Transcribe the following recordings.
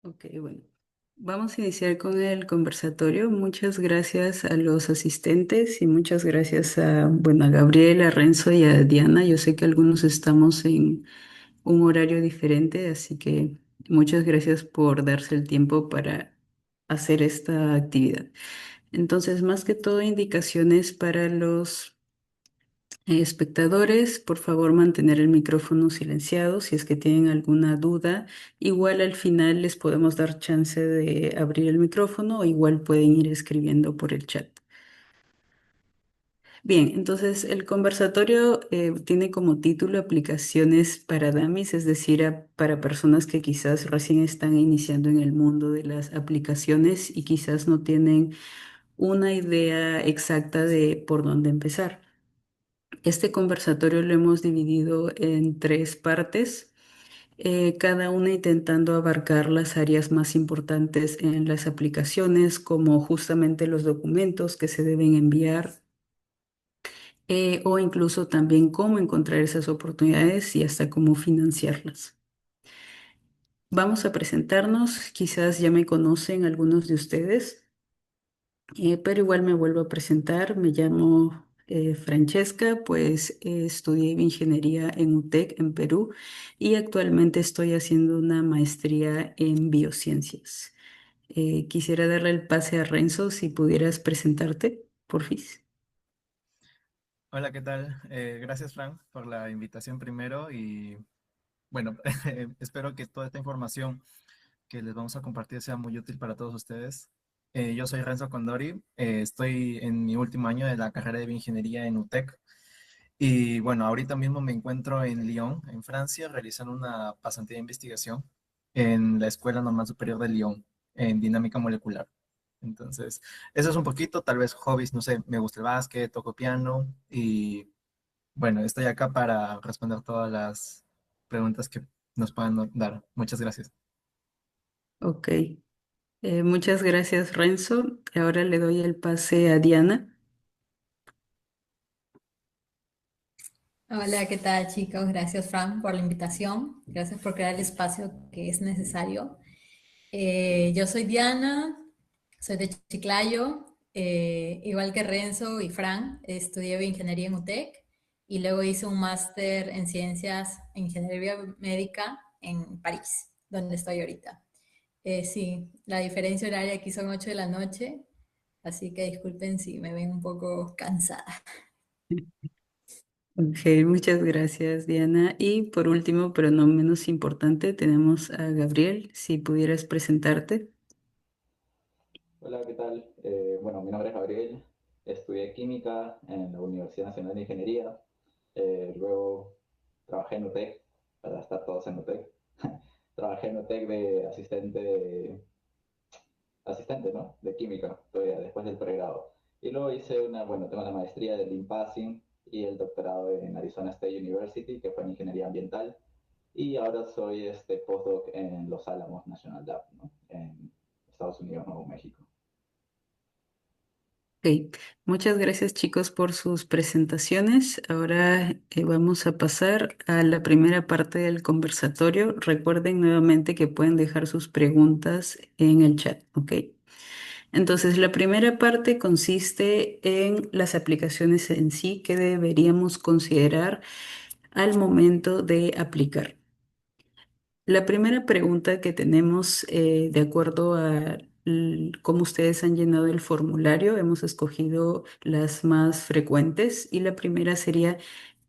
Ok, bueno. Vamos a iniciar con el conversatorio. Muchas gracias a los asistentes y muchas gracias a Gabriel, a Renzo y a Diana. Yo sé que algunos estamos en un horario diferente, así que muchas gracias por darse el tiempo para hacer esta actividad. Entonces, más que todo, indicaciones para los espectadores, por favor, mantener el micrófono silenciado si es que tienen alguna duda. Igual al final les podemos dar chance de abrir el micrófono o igual pueden ir escribiendo por el chat. Bien, entonces el conversatorio tiene como título Aplicaciones para Dummies, es decir, para personas que quizás recién están iniciando en el mundo de las aplicaciones y quizás no tienen una idea exacta de por dónde empezar. Este conversatorio lo hemos dividido en tres partes, cada una intentando abarcar las áreas más importantes en las aplicaciones, como justamente los documentos que se deben enviar, o incluso también cómo encontrar esas oportunidades y hasta cómo financiarlas. Vamos a presentarnos, quizás ya me conocen algunos de ustedes. Pero igual me vuelvo a presentar, me llamo Francesca, pues estudié bioingeniería en UTEC en Perú y actualmente estoy haciendo una maestría en biociencias. Quisiera darle el pase a Renzo si pudieras presentarte, porfis. Hola, ¿qué tal? Gracias, Frank, por la invitación primero y bueno, espero que toda esta información que les vamos a compartir sea muy útil para todos ustedes. Yo soy Renzo Condori, estoy en mi último año de la carrera de bioingeniería en UTEC y bueno, ahorita mismo me encuentro en Lyon, en Francia, realizando una pasantía de investigación en la Escuela Normal Superior de Lyon, en dinámica molecular. Entonces, eso es un poquito, tal vez hobbies, no sé, me gusta el básquet, toco piano y bueno, estoy acá para responder todas las preguntas que nos puedan dar. Muchas gracias. Ok, muchas gracias Renzo. Ahora le doy el pase a Diana. Hola, ¿qué tal chicos? Gracias Fran por la invitación. Gracias por crear el espacio que es necesario. Yo soy Diana, soy de Chiclayo, igual que Renzo y Fran, estudié bioingeniería en UTEC y luego hice un máster en ciencias en ingeniería médica en París, donde estoy ahorita. Sí, la diferencia horaria aquí son 8 de la noche, así que disculpen si me ven un poco cansada. Ok, muchas gracias, Diana. Y por último, pero no menos importante, tenemos a Gabriel. Si pudieras presentarte. Hola, ¿qué tal? Bueno, mi nombre es Gabriel, estudié química en la Universidad Nacional de Ingeniería, luego trabajé en UTEC, para estar todos en UTEC. Trabajé en UTEC de asistente, ¿no? De química, todavía después del pregrado. Y luego hice bueno, tengo la maestría de Lean Passing y el doctorado en Arizona State University, que fue en ingeniería ambiental. Y ahora soy postdoc en Los Álamos National Lab, ¿no? En Estados Unidos, Nuevo México. Ok, muchas gracias chicos por sus presentaciones. Ahora vamos a pasar a la primera parte del conversatorio. Recuerden nuevamente que pueden dejar sus preguntas en el chat, ¿ok? Entonces, la primera parte consiste en las aplicaciones en sí que deberíamos considerar al momento de aplicar. La primera pregunta que tenemos, de acuerdo a cómo ustedes han llenado el formulario, hemos escogido las más frecuentes y la primera sería,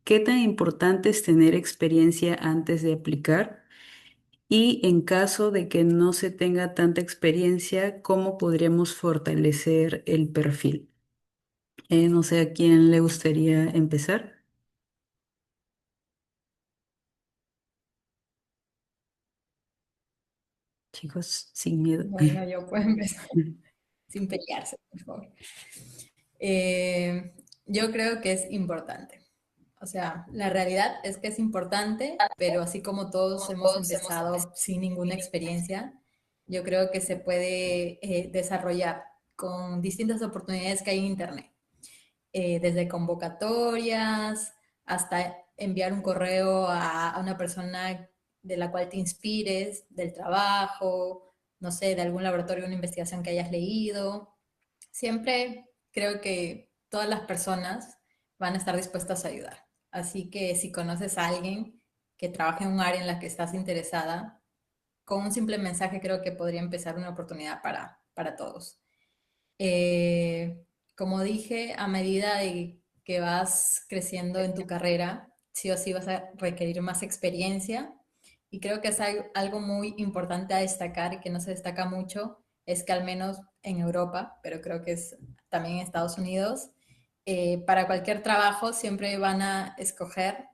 ¿qué tan importante es tener experiencia antes de aplicar? Y en caso de que no se tenga tanta experiencia, ¿cómo podríamos fortalecer el perfil? No sé a quién le gustaría empezar. Chicos, sin miedo. Bueno, yo puedo empezar sin pelearse, por favor. Yo creo que es importante. O sea, la realidad es que es importante, pero así como todos hemos empezado sin ninguna experiencia, yo creo que se puede desarrollar con distintas oportunidades que hay en Internet, desde convocatorias hasta enviar un correo a una persona de la cual te inspires, del trabajo, no sé, de algún laboratorio, una investigación que hayas leído. Siempre creo que todas las personas van a estar dispuestas a ayudar. Así que si conoces a alguien que trabaja en un área en la que estás interesada, con un simple mensaje creo que podría empezar una oportunidad para todos. Como dije, a medida de que vas creciendo en tu carrera, sí o sí vas a requerir más experiencia. Y creo que es algo muy importante a destacar y que no se destaca mucho, es que al menos en Europa, pero creo que es también en Estados Unidos, para cualquier trabajo siempre van a escoger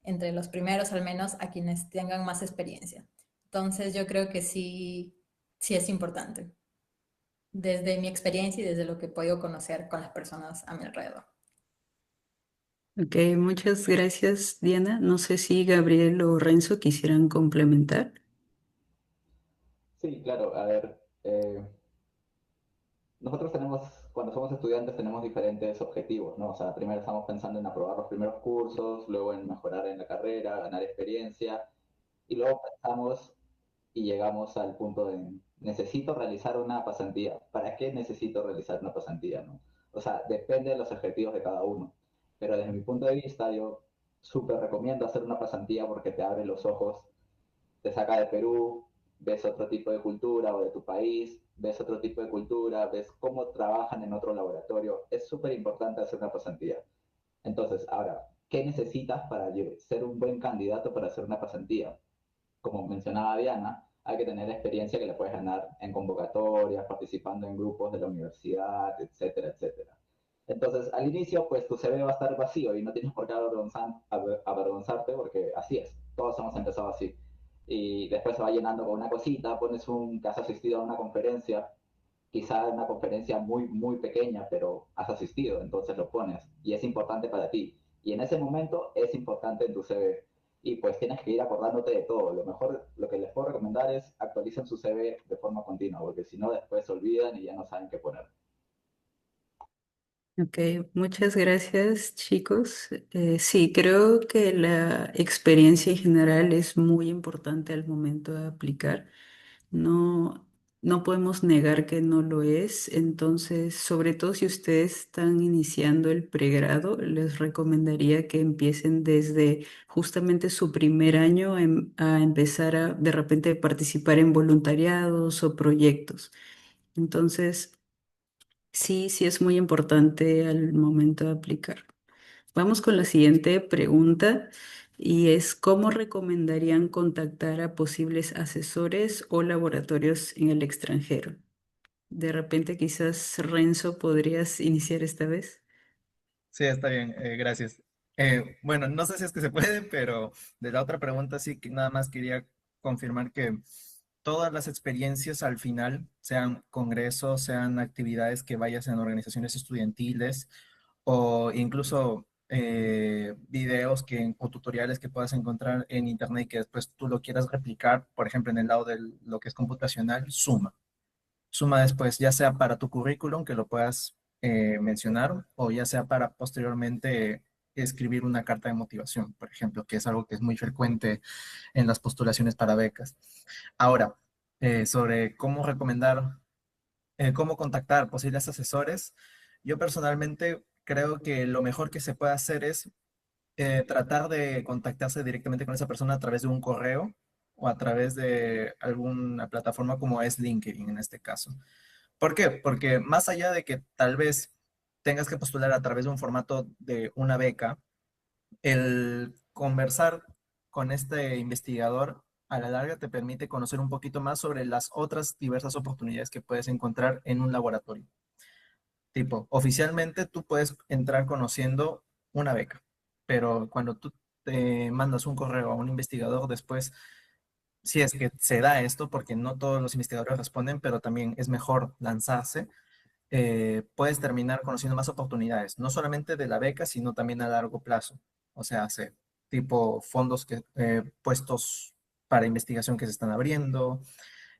entre los primeros al menos a quienes tengan más experiencia. Entonces yo creo que sí, sí es importante desde mi experiencia y desde lo que he podido conocer con las personas a mi alrededor. Ok, muchas gracias, Diana. No sé si Gabriel o Renzo quisieran complementar. Sí, claro, a ver, nosotros tenemos, cuando somos estudiantes, tenemos diferentes objetivos, ¿no? O sea, primero estamos pensando en aprobar los primeros cursos, luego en mejorar en la carrera, ganar experiencia, y luego pensamos y llegamos al punto de necesito realizar una pasantía. ¿Para qué necesito realizar una pasantía, no? O sea, depende de los objetivos de cada uno. Pero desde mi punto de vista, yo súper recomiendo hacer una pasantía porque te abre los ojos, te saca de Perú, ves otro tipo de cultura o de tu país, ves otro tipo de cultura, ves cómo trabajan en otro laboratorio. Es súper importante hacer una pasantía. Entonces, ahora, ¿qué necesitas para ser un buen candidato para hacer una pasantía? Como mencionaba Diana, hay que tener experiencia que le puedes ganar en convocatorias, participando en grupos de la universidad, etcétera, etcétera. Entonces, al inicio, pues tu CV va a estar vacío y no tienes por qué avergonzarte porque así es, todos hemos empezado así. Y después se va llenando con una cosita, pones que has asistido a una conferencia, quizá una conferencia muy, muy pequeña, pero has asistido, entonces lo pones y es importante para ti. Y en ese momento es importante en tu CV. Y pues tienes que ir acordándote de todo. Lo mejor, lo que les puedo recomendar es actualicen su CV de forma continua, porque si no después se olvidan y ya no saben qué poner. Ok, muchas gracias, chicos. Sí, creo que la experiencia en general es muy importante al momento de aplicar. No, no podemos negar que no lo es. Entonces, sobre todo si ustedes están iniciando el pregrado, les recomendaría que empiecen desde justamente su primer año a empezar a de repente participar en voluntariados o proyectos. Entonces, sí, sí es muy importante al momento de aplicar. Vamos con la siguiente pregunta y es ¿cómo recomendarían contactar a posibles asesores o laboratorios en el extranjero? De repente quizás Renzo podrías iniciar esta vez. Sí, está bien, gracias. Bueno, no sé si es que se puede, pero de la otra pregunta sí que nada más quería confirmar que todas las experiencias al final, sean congresos, sean actividades que vayas en organizaciones estudiantiles o incluso videos o tutoriales que puedas encontrar en internet y que después tú lo quieras replicar, por ejemplo, en el lado de lo que es computacional, suma. Suma después, ya sea para tu currículum, que lo puedas mencionar, o ya sea para posteriormente escribir una carta de motivación, por ejemplo, que es algo que es muy frecuente en las postulaciones para becas. Ahora, sobre cómo recomendar, cómo contactar posibles asesores, yo personalmente creo que lo mejor que se puede hacer es tratar de contactarse directamente con esa persona a través de un correo o a través de alguna plataforma como es LinkedIn en este caso. ¿Por qué? Porque más allá de que tal vez tengas que postular a través de un formato de una beca, el conversar con este investigador a la larga te permite conocer un poquito más sobre las otras diversas oportunidades que puedes encontrar en un laboratorio. Tipo, oficialmente tú puedes entrar conociendo una beca, pero cuando tú te mandas un correo a un investigador después, si es que se da esto, porque no todos los investigadores responden, pero también es mejor lanzarse, puedes terminar conociendo más oportunidades, no solamente de la beca, sino también a largo plazo. O sea, tipo fondos puestos para investigación que se están abriendo,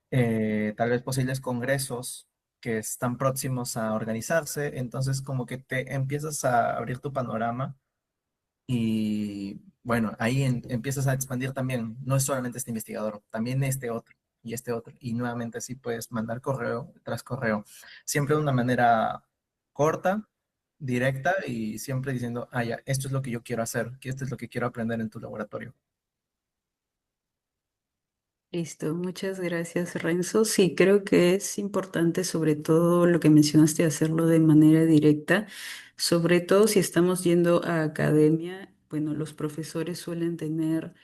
tal vez posibles congresos que están próximos a organizarse. Entonces, como que te empiezas a abrir tu panorama y bueno, ahí empiezas a expandir también, no es solamente este investigador, también este otro. y este otro. Y nuevamente así puedes mandar correo tras correo, siempre de una manera corta, directa y siempre diciendo, ah, ya, esto es lo que yo quiero hacer, que esto es lo que quiero aprender en tu laboratorio. Listo, muchas gracias, Renzo. Sí, creo que es importante, sobre todo lo que mencionaste, hacerlo de manera directa, sobre todo si estamos yendo a academia. Bueno, los profesores suelen tener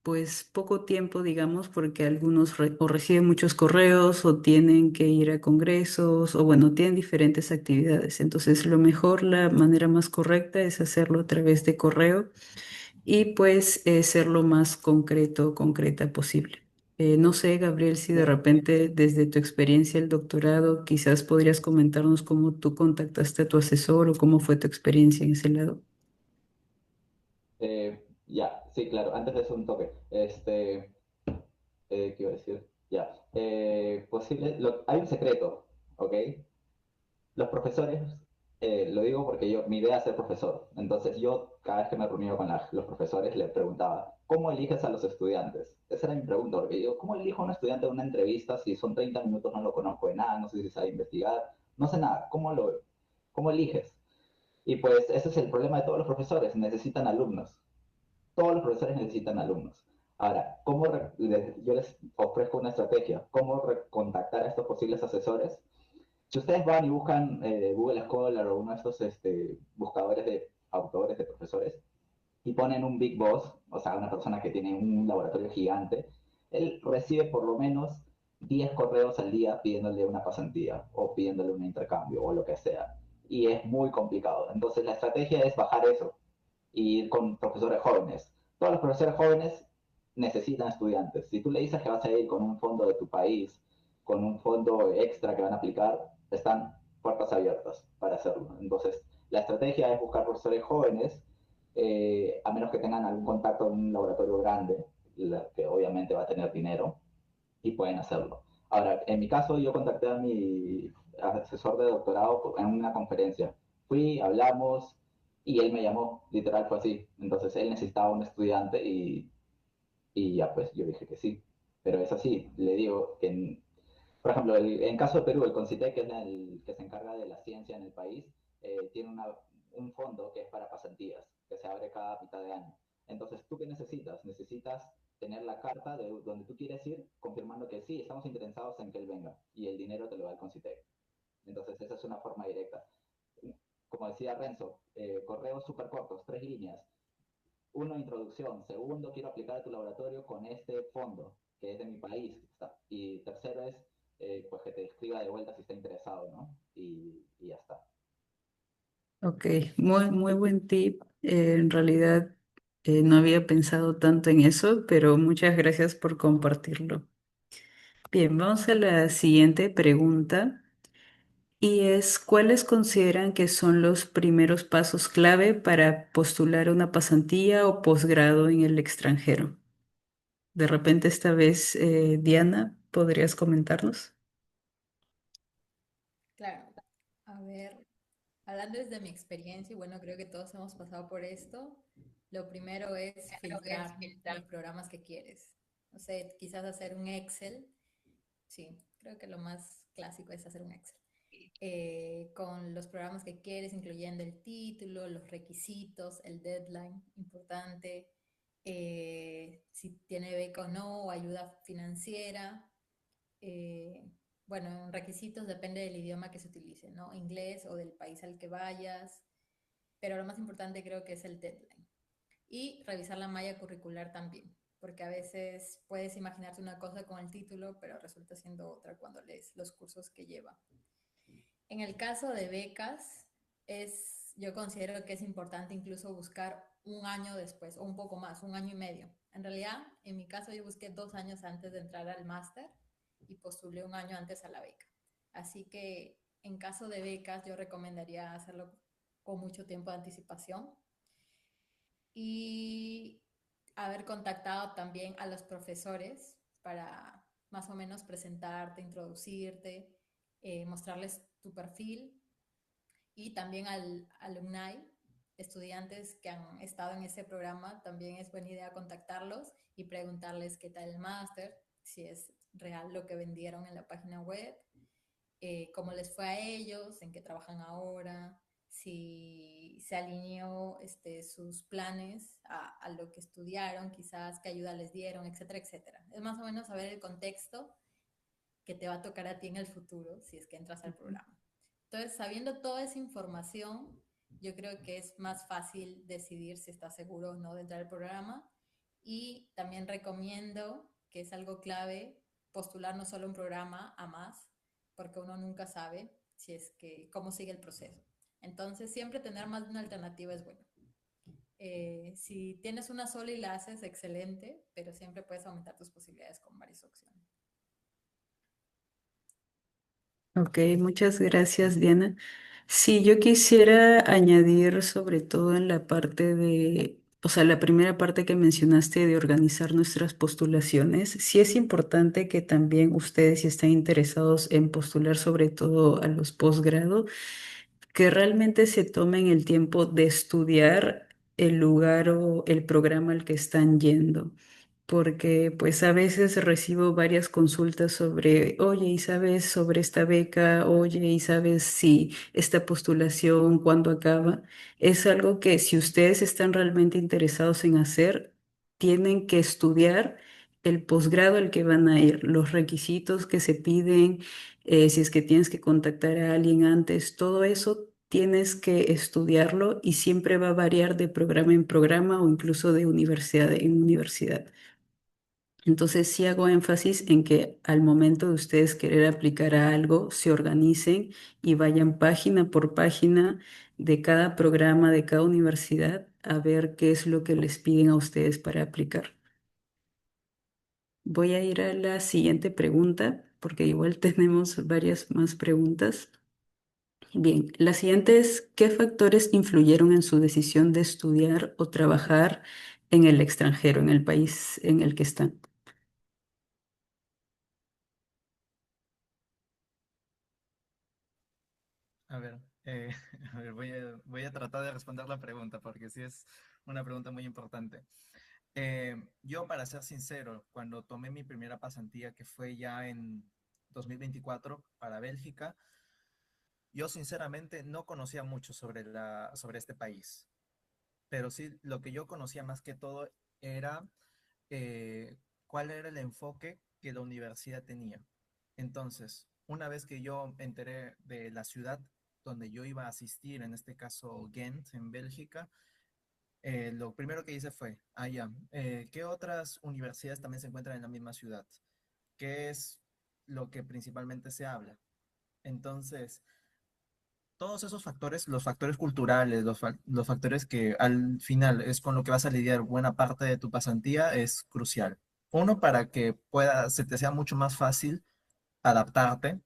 pues poco tiempo, digamos, porque algunos o reciben muchos correos o tienen que ir a congresos o bueno, tienen diferentes actividades. Entonces, lo mejor, la manera más correcta es hacerlo a través de correo y pues ser lo más concreto, concreta posible. No sé, Gabriel, si de repente desde tu experiencia el doctorado, quizás podrías comentarnos cómo tú contactaste a tu asesor o cómo fue tu experiencia en ese lado. Ya, sí, claro, antes de eso un toque. ¿Qué iba a decir? Ya. Hay un secreto, ¿ok? Los profesores, lo digo porque mi idea es ser profesor. Entonces yo, cada vez que me reunía con los profesores, les preguntaba, ¿cómo eliges a los estudiantes? Esa era mi pregunta, porque yo, ¿cómo elijo a un estudiante en una entrevista si son 30 minutos, no lo conozco de nada, no sé si sabe investigar, no sé nada? ¿Cómo eliges? Y pues ese es el problema de todos los profesores, necesitan alumnos. Todos los profesores necesitan alumnos. Ahora, yo les ofrezco una estrategia, cómo contactar a estos posibles asesores. Si ustedes van y buscan Google Scholar o uno de estos buscadores de autores, de profesores, y ponen un Big Boss, o sea, una persona que tiene un laboratorio gigante, él recibe por lo menos 10 correos al día pidiéndole una pasantía o pidiéndole un intercambio o lo que sea. Y es muy complicado. Entonces, la estrategia es bajar eso y ir con profesores jóvenes. Todos los profesores jóvenes necesitan estudiantes. Si tú le dices que vas a ir con un fondo de tu país, con un fondo extra que van a aplicar, están puertas abiertas para hacerlo. Entonces, la estrategia es buscar profesores jóvenes, a menos que tengan algún contacto en un laboratorio grande, que obviamente va a tener dinero, y pueden hacerlo. Ahora, en mi caso, yo contacté a mi asesor de doctorado en una conferencia. Fui, hablamos, y él me llamó, literal fue así. Entonces, él necesitaba un estudiante y ya pues yo dije que sí. Pero es así, le digo que, por ejemplo, en caso de Perú, el CONCITEC, que es el que se encarga de la ciencia en el país, tiene un fondo que es para pasantías, que se abre cada mitad de año. Entonces, ¿tú qué necesitas? Necesitas tener la carta de donde tú quieres ir, confirmando que sí, estamos interesados en que él venga, y el dinero te lo da el CONCITEC. Entonces, esa es una forma directa. Como decía Renzo, correos súper cortos, 3 líneas. Uno, introducción. Segundo, quiero aplicar a tu laboratorio con este fondo, que es de mi país. Y tercero es, pues que te escriba de vuelta si está interesado, ¿no? Y ya está. Ok, muy, muy buen tip. En realidad no había pensado tanto en eso, pero muchas gracias por compartirlo. Bien, vamos a la siguiente pregunta y es, ¿cuáles consideran que son los primeros pasos clave para postular una pasantía o posgrado en el extranjero? De repente esta vez, Diana, ¿podrías comentarnos? Claro, a ver, hablando desde mi experiencia, y bueno, creo que todos hemos pasado por esto, lo primero es filtrar los programas que quieres. No sé, quizás hacer un Excel. Sí, creo que lo más clásico es hacer un Excel. Con los programas que quieres, incluyendo el título, los requisitos, el deadline importante, si tiene beca o no, o ayuda financiera. eh, bueno, en requisitos depende del idioma que se utilice, ¿no? Inglés o del país al que vayas, pero lo más importante creo que es el deadline. Y revisar la malla curricular también, porque a veces puedes imaginarte una cosa con el título, pero resulta siendo otra cuando lees los cursos que lleva. En el caso de becas, yo considero que es importante incluso buscar un año después, o un poco más, un año y medio. En realidad, en mi caso, yo busqué 2 años antes de entrar al máster y postulé un año antes a la beca. Así que en caso de becas, yo recomendaría hacerlo con mucho tiempo de anticipación y haber contactado también a los profesores para más o menos presentarte, introducirte, mostrarles tu perfil y también al alumni, estudiantes que han estado en ese programa, también es buena idea contactarlos y preguntarles qué tal el máster, si es real lo que vendieron en la página web, cómo les fue a ellos, en qué trabajan ahora, si se alineó sus planes a lo que estudiaron, quizás qué ayuda les dieron, etcétera, etcétera. Es más o menos saber el contexto que te va a tocar a ti en el futuro si es que entras al programa. Entonces, sabiendo toda esa información, yo creo que es más fácil decidir si estás seguro o no de entrar al programa. Y también recomiendo, que es algo clave, postular no solo un programa a más, porque uno nunca sabe si es que, cómo sigue el proceso. Entonces, siempre tener más de una alternativa es bueno. Si tienes una sola y la haces, excelente, pero siempre puedes aumentar tus posibilidades con varias opciones. Ok, muchas gracias, Diana. Sí, yo quisiera añadir sobre todo en la parte de, o sea, la primera parte que mencionaste de organizar nuestras postulaciones. Sí es importante que también ustedes, si están interesados en postular sobre todo a los posgrado, que realmente se tomen el tiempo de estudiar el lugar o el programa al que están yendo, porque pues a veces recibo varias consultas sobre, oye, ¿y sabes sobre esta beca? Oye, ¿y sabes si esta postulación cuándo acaba? Es algo que si ustedes están realmente interesados en hacer, tienen que estudiar el posgrado al que van a ir, los requisitos que se piden, si es que tienes que contactar a alguien antes, todo eso tienes que estudiarlo y siempre va a variar de programa en programa o incluso de universidad en universidad. Entonces sí hago énfasis en que al momento de ustedes querer aplicar a algo, se organicen y vayan página por página de cada programa, de cada universidad, a ver qué es lo que les piden a ustedes para aplicar. Voy a ir a la siguiente pregunta, porque igual tenemos varias más preguntas. Bien, la siguiente es, ¿qué factores influyeron en su decisión de estudiar o trabajar en el extranjero, en el país en el que están? A ver, a ver, voy a tratar de responder la pregunta porque sí es una pregunta muy importante. Yo, para ser sincero, cuando tomé mi primera pasantía, que fue ya en 2024 para Bélgica, yo sinceramente no conocía mucho sobre este país, pero sí lo que yo conocía más que todo era cuál era el enfoque que la universidad tenía. Entonces, una vez que yo enteré de la ciudad donde yo iba a asistir, en este caso Ghent, en Bélgica, lo primero que hice fue, ¿qué otras universidades también se encuentran en la misma ciudad? ¿Qué es lo que principalmente se habla? Entonces, todos esos factores, los factores culturales, los factores que al final es con lo que vas a lidiar buena parte de tu pasantía, es crucial. Uno, para que se te sea mucho más fácil adaptarte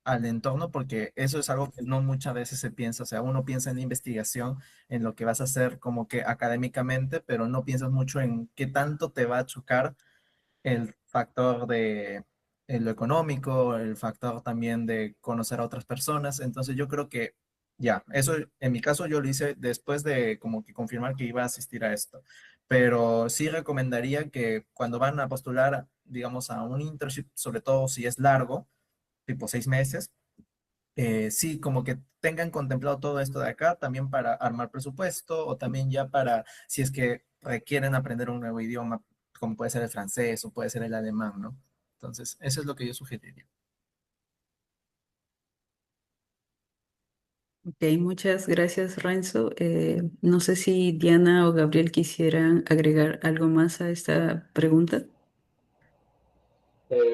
al entorno, porque eso es algo que no muchas veces se piensa. O sea, uno piensa en investigación, en lo que vas a hacer como que académicamente, pero no piensas mucho en qué tanto te va a chocar el factor de lo económico, el factor también de conocer a otras personas. Entonces yo creo que ya, eso en mi caso yo lo hice después de como que confirmar que iba a asistir a esto. Pero sí recomendaría que cuando van a postular, digamos, a un internship, sobre todo si es largo, tipo 6 meses, sí, como que tengan contemplado todo esto de acá, también para armar presupuesto o también ya para si es que requieren aprender un nuevo idioma, como puede ser el francés o puede ser el alemán, ¿no? Entonces, eso es lo que yo sugeriría. Ok, muchas gracias, Renzo. No sé si Diana o Gabriel quisieran agregar algo más a esta pregunta.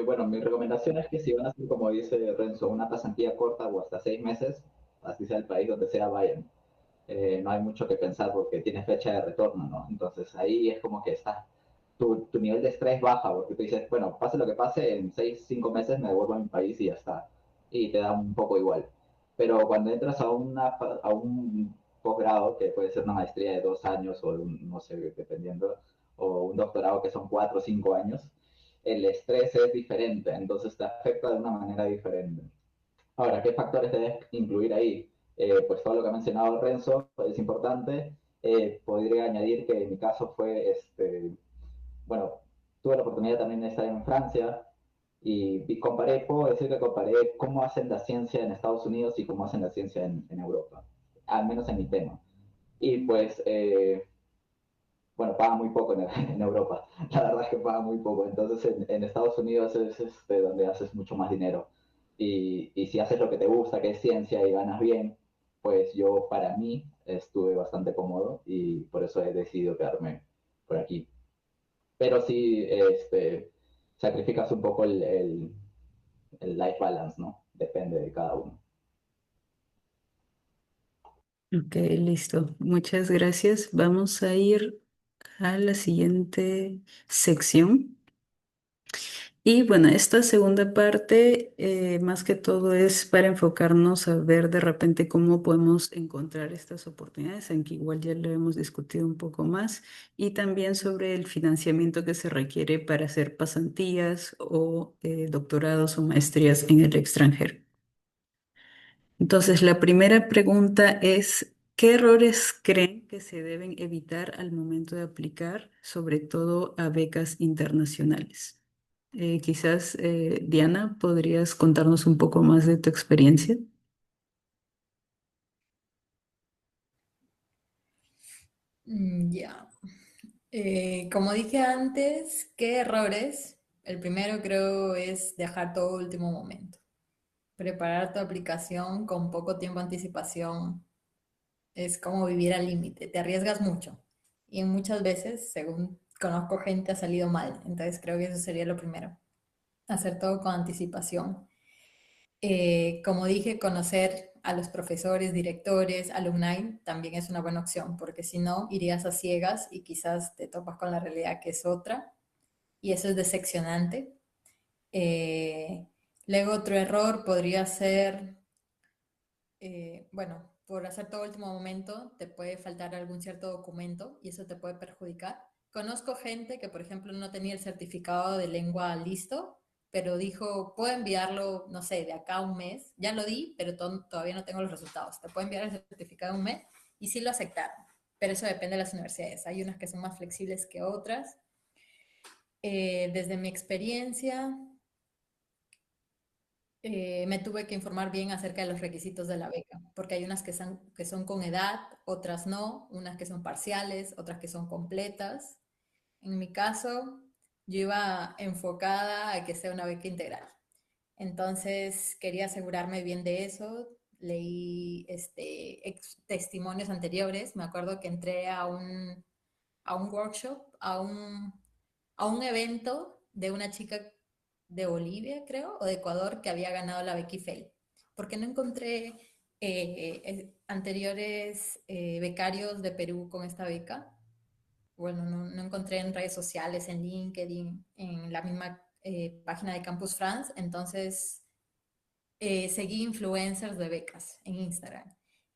Bueno, mi recomendación es que si van a hacer, como dice Renzo, una pasantía corta o hasta 6 meses, así sea el país donde sea, vayan. No hay mucho que pensar porque tiene fecha de retorno, ¿no? Entonces ahí es como que está, tu nivel de estrés baja porque tú dices, bueno, pase lo que pase, en 6, 5 meses me devuelvo a mi país y ya está. Y te da un poco igual. Pero cuando entras a un posgrado, que puede ser una maestría de 2 años o no sé, dependiendo, o un doctorado que son 4 o 5 años, el estrés es diferente, entonces te afecta de una manera diferente. Ahora, ¿qué factores debes incluir ahí? Pues todo lo que ha mencionado Renzo es importante. Podría añadir que en mi caso fue, bueno, tuve la oportunidad también de estar en Francia Y comparé, puedo decir que comparé cómo hacen la ciencia en Estados Unidos y cómo hacen la ciencia en Europa, al menos en mi tema. Y pues, bueno, paga muy poco en Europa, la verdad es que paga muy poco, entonces en Estados Unidos es donde haces mucho más dinero. Y si haces lo que te gusta, que es ciencia y ganas bien, pues yo para mí estuve bastante cómodo y por eso he decidido quedarme por aquí. Pero sí, sacrificas un poco el life balance, ¿no? Depende de cada uno. Ok, listo. Muchas gracias. Vamos a ir a la siguiente sección. Y bueno, esta segunda parte, más que todo, es para enfocarnos a ver de repente cómo podemos encontrar estas oportunidades, aunque igual ya lo hemos discutido un poco más, y también sobre el financiamiento que se requiere para hacer pasantías o doctorados o maestrías en el extranjero. Entonces, la primera pregunta es, ¿qué errores creen que se deben evitar al momento de aplicar, sobre todo a becas internacionales? Quizás, Diana, ¿podrías contarnos un poco más de tu experiencia? Ya. Como dije antes, ¿qué errores? El primero creo es dejar todo último momento. Preparar tu aplicación con poco tiempo de anticipación es como vivir al límite, te arriesgas mucho y muchas veces, según conozco gente, ha salido mal. Entonces creo que eso sería lo primero, hacer todo con anticipación. Como dije, conocer a los profesores, directores, alumni también es una buena opción, porque si no, irías a ciegas y quizás te topas con la realidad que es otra, y eso es decepcionante. Eh, Luego otro error podría ser, bueno, por hacer todo último momento, te puede faltar algún cierto documento y eso te puede perjudicar. Conozco gente que, por ejemplo, no tenía el certificado de lengua listo, pero dijo, puedo enviarlo, no sé, de acá a un mes. Ya lo di, pero todavía no tengo los resultados. Te puedo enviar el certificado en un mes y sí lo aceptaron. Pero eso depende de las universidades. Hay unas que son más flexibles que otras. Desde mi experiencia, me tuve que informar bien acerca de los requisitos de la beca, porque hay unas que son con edad, otras no, unas que son parciales, otras que son completas. En mi caso, yo iba enfocada a que sea una beca integral. Entonces, quería asegurarme bien de eso. Leí testimonios anteriores. Me acuerdo que entré a un workshop, a un evento de una chica de Bolivia, creo, o de Ecuador, que había ganado la beca IFEI, porque no encontré anteriores becarios de Perú con esta beca. Bueno, no encontré en redes sociales, en LinkedIn, en la misma página de Campus France, entonces seguí influencers de becas en Instagram.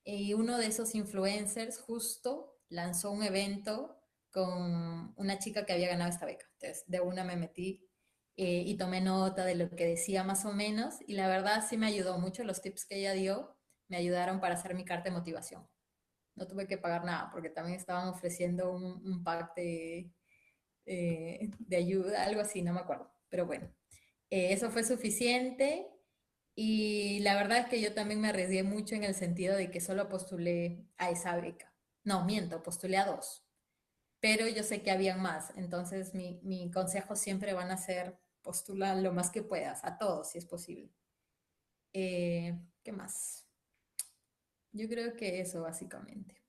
Y uno de esos influencers justo lanzó un evento con una chica que había ganado esta beca. Entonces, de una me metí y tomé nota de lo que decía más o menos. Y la verdad sí me ayudó mucho. Los tips que ella dio me ayudaron para hacer mi carta de motivación. No tuve que pagar nada porque también estaban ofreciendo un pack de ayuda, algo así, no me acuerdo. Pero bueno, eso fue suficiente y la verdad es que yo también me arriesgué mucho en el sentido de que solo postulé a esa beca. No, miento, postulé a dos, pero yo sé que habían más, entonces mi consejo siempre van a ser postular lo más que puedas, a todos si es posible. ¿Qué más? Yo creo que eso básicamente.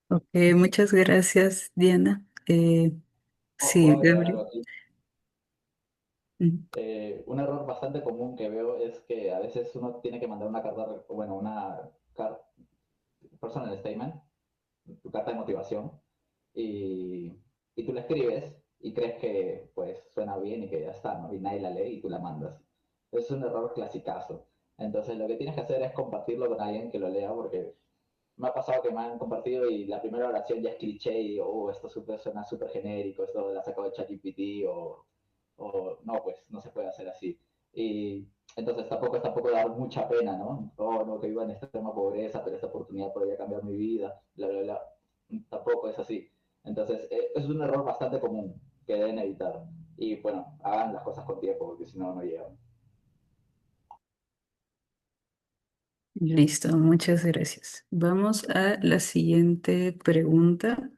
Ok, muchas gracias, Diana. Sí, ¿Puedo agregar algo Gabriel. aquí? Mm. Un error bastante común que veo es que a veces uno tiene que mandar una carta, bueno, una personal statement, tu carta de motivación, y, y tú la escribes y crees que pues suena bien y que ya está, ¿no? Y nadie la lee y tú la mandas. Es un error clasicazo. Entonces lo que tienes que hacer es compartirlo con alguien que lo lea porque me ha pasado que me han compartido y la primera oración ya es cliché y digo, esto suena súper genérico, esto lo ha sacado de ChatGPT o no, pues no se puede hacer así. Y entonces tampoco dar mucha pena, ¿no? No, que viva en extrema pobreza, pero esta oportunidad podría cambiar mi vida, bla, bla, bla. Tampoco es así. Entonces, es un error bastante común que deben evitar. y bueno, hagan las cosas con tiempo, porque si no, no llegan. Listo, muchas gracias. Vamos a la siguiente pregunta.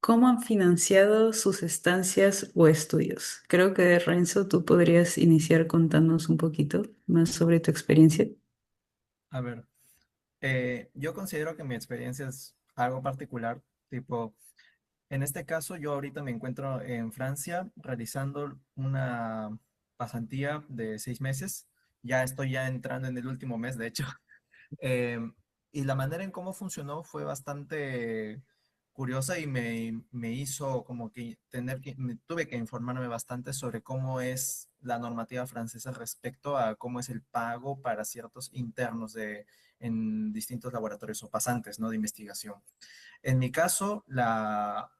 ¿Cómo han financiado sus estancias o estudios? Creo que Renzo, tú podrías iniciar contándonos un poquito más sobre tu experiencia. A ver, yo considero que mi experiencia es algo particular, tipo, en este caso yo ahorita me encuentro en Francia realizando una pasantía de 6 meses. Ya estoy ya entrando en el último mes, de hecho. Em, y la manera en cómo funcionó fue bastante curiosa y me hizo como que tuve que informarme bastante sobre cómo es la normativa francesa respecto a cómo es el pago para ciertos internos en distintos laboratorios o pasantes, ¿no? De investigación. En mi caso,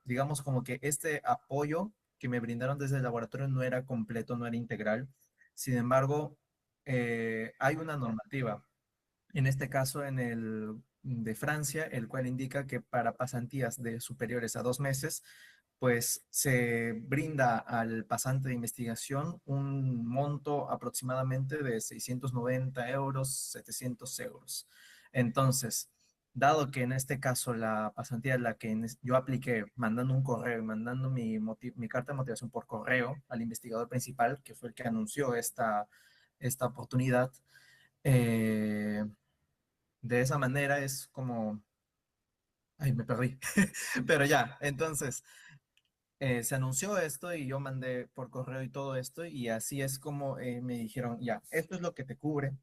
digamos como que este apoyo que me brindaron desde el laboratorio no era completo, no era integral. Sin embargo, hay una normativa en este caso en el de Francia, el cual indica que para pasantías de superiores a 2 meses, pues se brinda al pasante de investigación un monto aproximadamente de 690 euros, 700 euros. Entonces, dado que en este caso la pasantía en la que yo apliqué mandando un correo y mandando mi carta de motivación por correo al investigador principal, que fue el que anunció esta oportunidad, eh, de esa manera es como, ay, me perdí. Pero ya, entonces se anunció esto y yo mandé por correo y todo esto y así es como me dijeron, ya, esto es lo que te cubre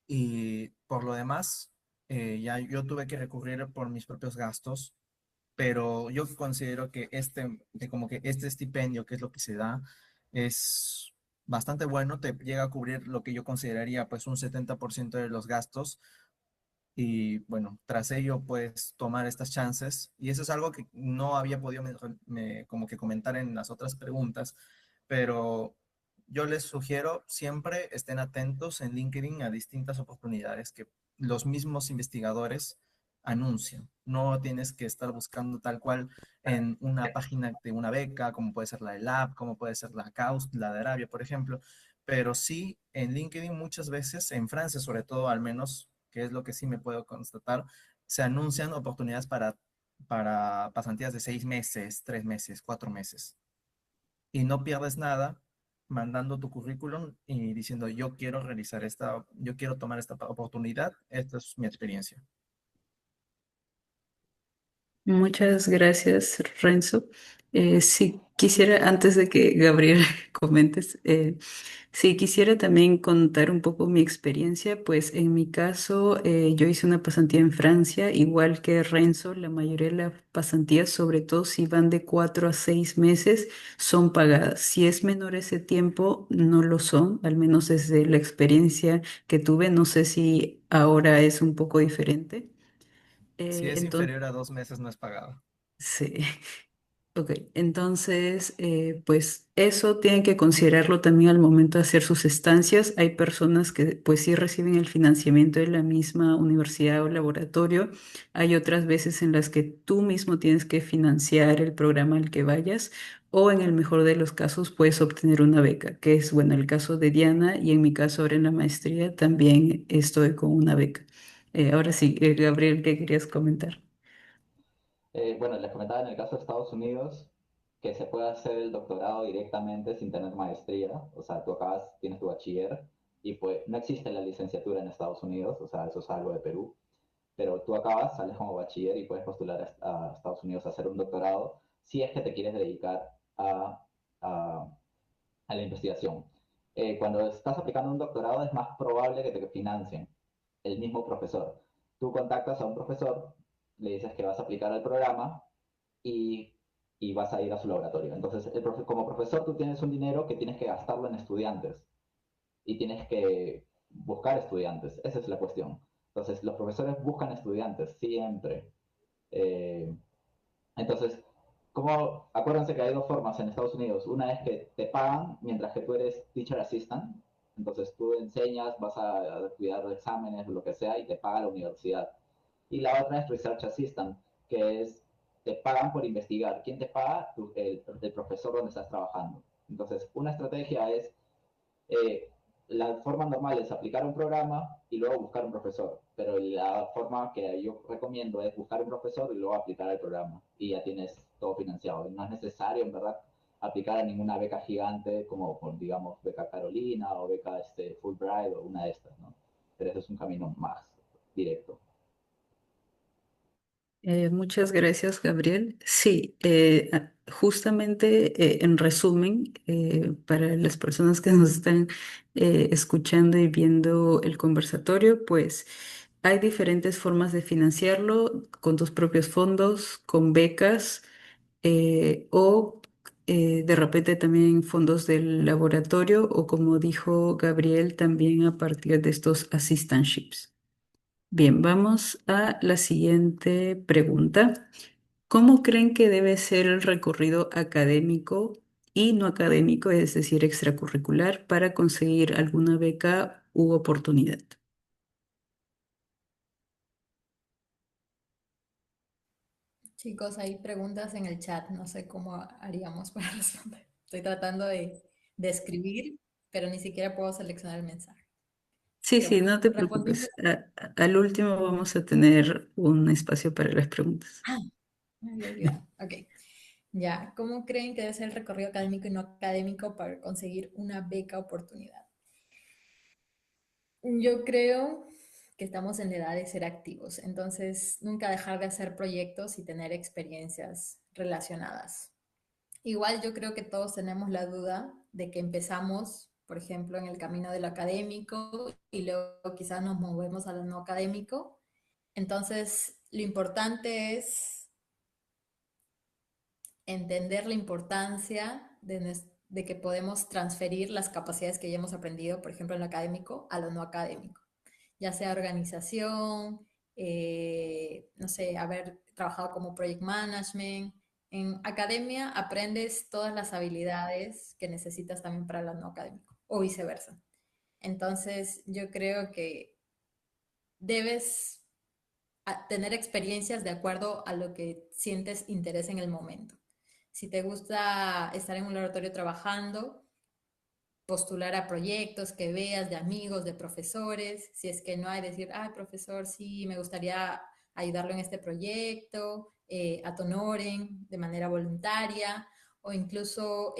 y por lo demás, ya yo tuve que recurrir por mis propios gastos, pero yo considero que como que este estipendio, que es lo que se da, es bastante bueno, te llega a cubrir lo que yo consideraría pues un 70% de los gastos y bueno, tras ello, pues tomar estas chances. Y eso es algo que no había podido como que comentar en las otras preguntas, pero yo les sugiero siempre estén atentos en LinkedIn a distintas oportunidades que los mismos investigadores anuncian. No tienes que estar buscando tal cual en una página de una beca, como puede ser la de Lab, como puede ser la CAUS, la de Arabia, por ejemplo, pero sí en LinkedIn muchas veces, en Francia sobre todo al menos, que es lo que sí me puedo constatar, se anuncian oportunidades para pasantías de 6 meses, 3 meses, 4 meses. Y no pierdes nada mandando tu currículum y diciendo, yo quiero tomar esta oportunidad, esta es mi experiencia. Muchas gracias, Renzo. Si quisiera, antes de que Gabriel comentes, si quisiera también contar un poco mi experiencia, pues en mi caso yo hice una pasantía en Francia, igual que Renzo, la mayoría de las pasantías, sobre todo si van de 4 a 6 meses, son pagadas. Si es menor ese tiempo, no lo son, al menos desde la experiencia que tuve, no sé si ahora es un poco diferente. Si es Entonces, inferior a 2 meses, no es pagado. sí. Ok, entonces, pues eso tienen que considerarlo también al momento de hacer sus estancias. Hay personas que pues sí reciben el financiamiento de la misma universidad o laboratorio. Hay otras veces en las que tú mismo tienes que financiar el programa al que vayas o en el mejor de los casos puedes obtener una beca, que es bueno el caso de Diana y en mi caso ahora en la maestría también estoy con una beca. Ahora sí, Gabriel, ¿qué querías comentar? Bueno, les comentaba en el caso de Estados Unidos que se puede hacer el doctorado directamente sin tener maestría. O sea, tú acabas, tienes tu bachiller y pues no existe la licenciatura en Estados Unidos, o sea, eso es algo de Perú. Pero tú acabas, sales como bachiller y puedes postular a Estados Unidos a hacer un doctorado si es que te quieres dedicar a, a la investigación. Cuando estás aplicando un doctorado es más probable que te financien el mismo profesor. Tú contactas a un profesor, le dices que vas a aplicar al programa y, y vas a ir a su laboratorio. Entonces, como profesor tú tienes un dinero que tienes que gastarlo en estudiantes y tienes que buscar estudiantes. Esa es la cuestión. Entonces, los profesores buscan estudiantes siempre. Eh, entonces, acuérdense que hay dos formas en Estados Unidos. Una es que te pagan mientras que tú eres teacher assistant. Entonces tú enseñas, vas a cuidar de exámenes, lo que sea, y te paga la universidad. Y la otra es research assistant, que es te pagan por investigar. ¿Quién te paga? El profesor donde estás trabajando. Entonces, una estrategia es, eh, la forma normal es aplicar un programa y luego buscar un profesor, pero la forma que yo recomiendo es buscar un profesor y luego aplicar el programa y ya tienes todo financiado. Y no es necesario, en verdad, aplicar a ninguna beca gigante como, por, digamos, beca Carolina o beca Fulbright o una de estas, ¿no? Pero eso es un camino más directo. Muchas gracias, Gabriel. Sí, justamente en resumen, para las personas que nos están escuchando y viendo el conversatorio, pues hay diferentes formas de financiarlo con tus propios fondos, con becas o de repente también fondos del laboratorio o como dijo Gabriel, también a partir de estos assistantships. Bien, vamos a la siguiente pregunta. ¿Cómo creen que debe ser el recorrido académico y no académico, es decir, extracurricular, para conseguir alguna beca u oportunidad? Chicos, hay preguntas en el chat, no sé cómo haríamos para responder. Estoy tratando de escribir, pero ni siquiera puedo seleccionar el mensaje. Sí, Pero sí, bueno, no te respondiendo. preocupes. Al último vamos a tener un espacio para las preguntas. Ah, me había olvidado. Ok, ya. ¿Cómo creen que debe ser el recorrido académico y no académico para conseguir una beca oportunidad? Yo creo que estamos en la edad de ser activos, entonces nunca dejar de hacer proyectos y tener experiencias relacionadas. Igual yo creo que todos tenemos la duda de que empezamos, por ejemplo, en el camino de lo académico y luego quizás nos movemos a lo no académico. Entonces, lo importante es entender la importancia de que podemos transferir las capacidades que ya hemos aprendido, por ejemplo, en lo académico, a lo no académico, ya sea organización, no sé, haber trabajado como project management. En academia aprendes todas las habilidades que necesitas también para lo no académico, o viceversa. Entonces, yo creo que debes tener experiencias de acuerdo a lo que sientes interés en el momento. Si te gusta estar en un laboratorio trabajando, postular a proyectos que veas de amigos, de profesores. Si es que no hay, decir, ah, profesor, sí, me gustaría ayudarlo en este proyecto, a Tonoren de manera voluntaria, o incluso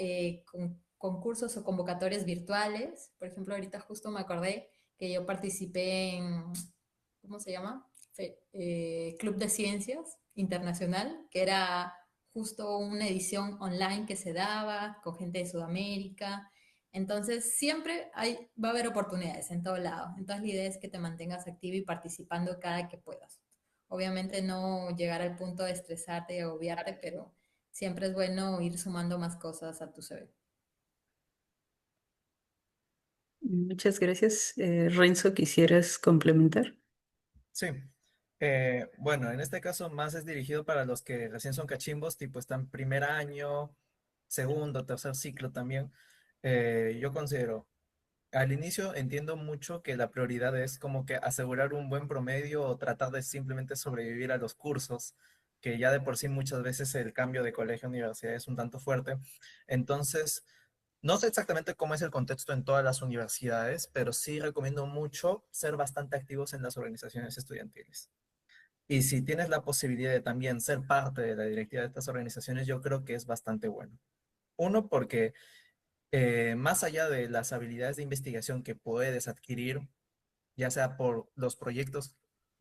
con concursos o convocatorias virtuales. Por ejemplo, ahorita justo me acordé que yo participé en, ¿cómo se llama? Club de Ciencias Internacional, que era justo una edición online que se daba con gente de Sudamérica. Entonces, siempre va a haber oportunidades en todo lado. Entonces, la idea es que te mantengas activo y participando cada que puedas. Obviamente no llegar al punto de estresarte y agobiarte, pero siempre es bueno ir sumando más cosas a tu CV. Muchas gracias. Renzo, ¿quisieras complementar? Sí. Bueno, en este caso más es dirigido para los que recién son cachimbos, tipo están primer año, segundo, tercer ciclo también. Yo considero, al inicio entiendo mucho que la prioridad es como que asegurar un buen promedio o tratar de simplemente sobrevivir a los cursos, que ya de por sí muchas veces el cambio de colegio a universidad es un tanto fuerte. Entonces, no sé exactamente cómo es el contexto en todas las universidades, pero sí recomiendo mucho ser bastante activos en las organizaciones estudiantiles. Y si tienes la posibilidad de también ser parte de la directiva de estas organizaciones, yo creo que es bastante bueno. Uno, porque más allá de las habilidades de investigación que puedes adquirir, ya sea por los proyectos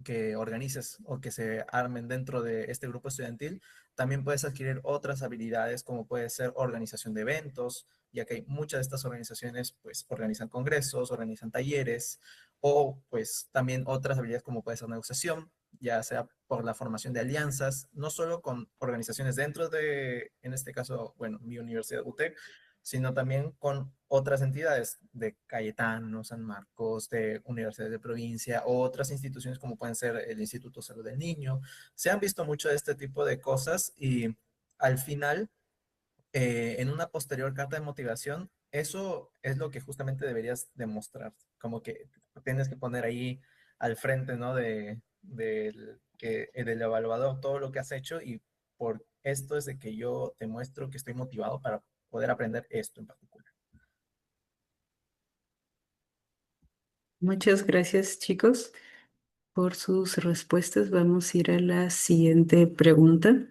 que organices o que se armen dentro de este grupo estudiantil, también puedes adquirir otras habilidades como puede ser organización de eventos, ya que hay muchas de estas organizaciones pues organizan congresos, organizan talleres o pues también otras habilidades como puede ser negociación, ya sea por la formación de alianzas, no solo con organizaciones dentro de, en este caso, bueno, mi universidad UTEC, sino también con otras entidades de Cayetano, San Marcos, de universidades de provincia, o otras instituciones como pueden ser el Instituto Salud del Niño. Se han visto mucho de este tipo de cosas y al final, en una posterior carta de motivación, eso es lo que justamente deberías demostrar, como que tienes que poner ahí al frente, ¿no? Del evaluador todo lo que has hecho y por esto es de que yo te muestro que estoy motivado para poder aprender esto en particular. Muchas gracias, chicos, por sus respuestas. Vamos a ir a la siguiente pregunta.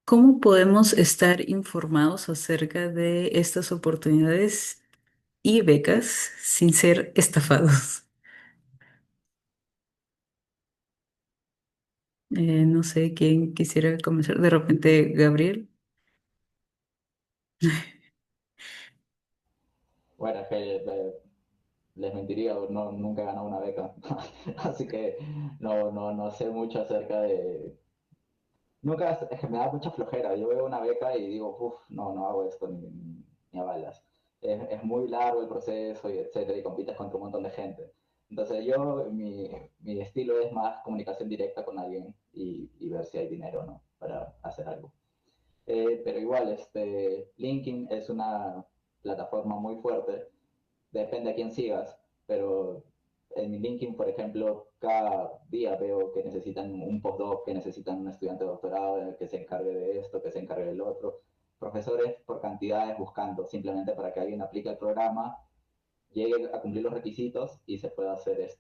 ¿Cómo podemos estar informados acerca de estas oportunidades y becas sin ser estafados? No sé quién quisiera comenzar. De repente, Gabriel. Bueno, es que les mentiría, no, nunca he ganado una beca, así que no sé mucho acerca de... Nunca, es que me da mucha flojera, yo veo una beca y digo, uff, no hago esto ni a balas. Es muy largo el proceso y etcétera, y compites contra un montón de gente. Entonces mi estilo es más comunicación directa con alguien y ver si hay dinero, ¿no? Para hacer algo. Pero igual, LinkedIn es una plataforma muy fuerte, depende a quién sigas, pero en mi LinkedIn, por ejemplo, cada día veo que necesitan un postdoc, que necesitan un estudiante de doctorado, que se encargue de esto, que se encargue del otro. Profesores por cantidades buscando, simplemente para que alguien aplique el programa, llegue a cumplir los requisitos y se pueda hacer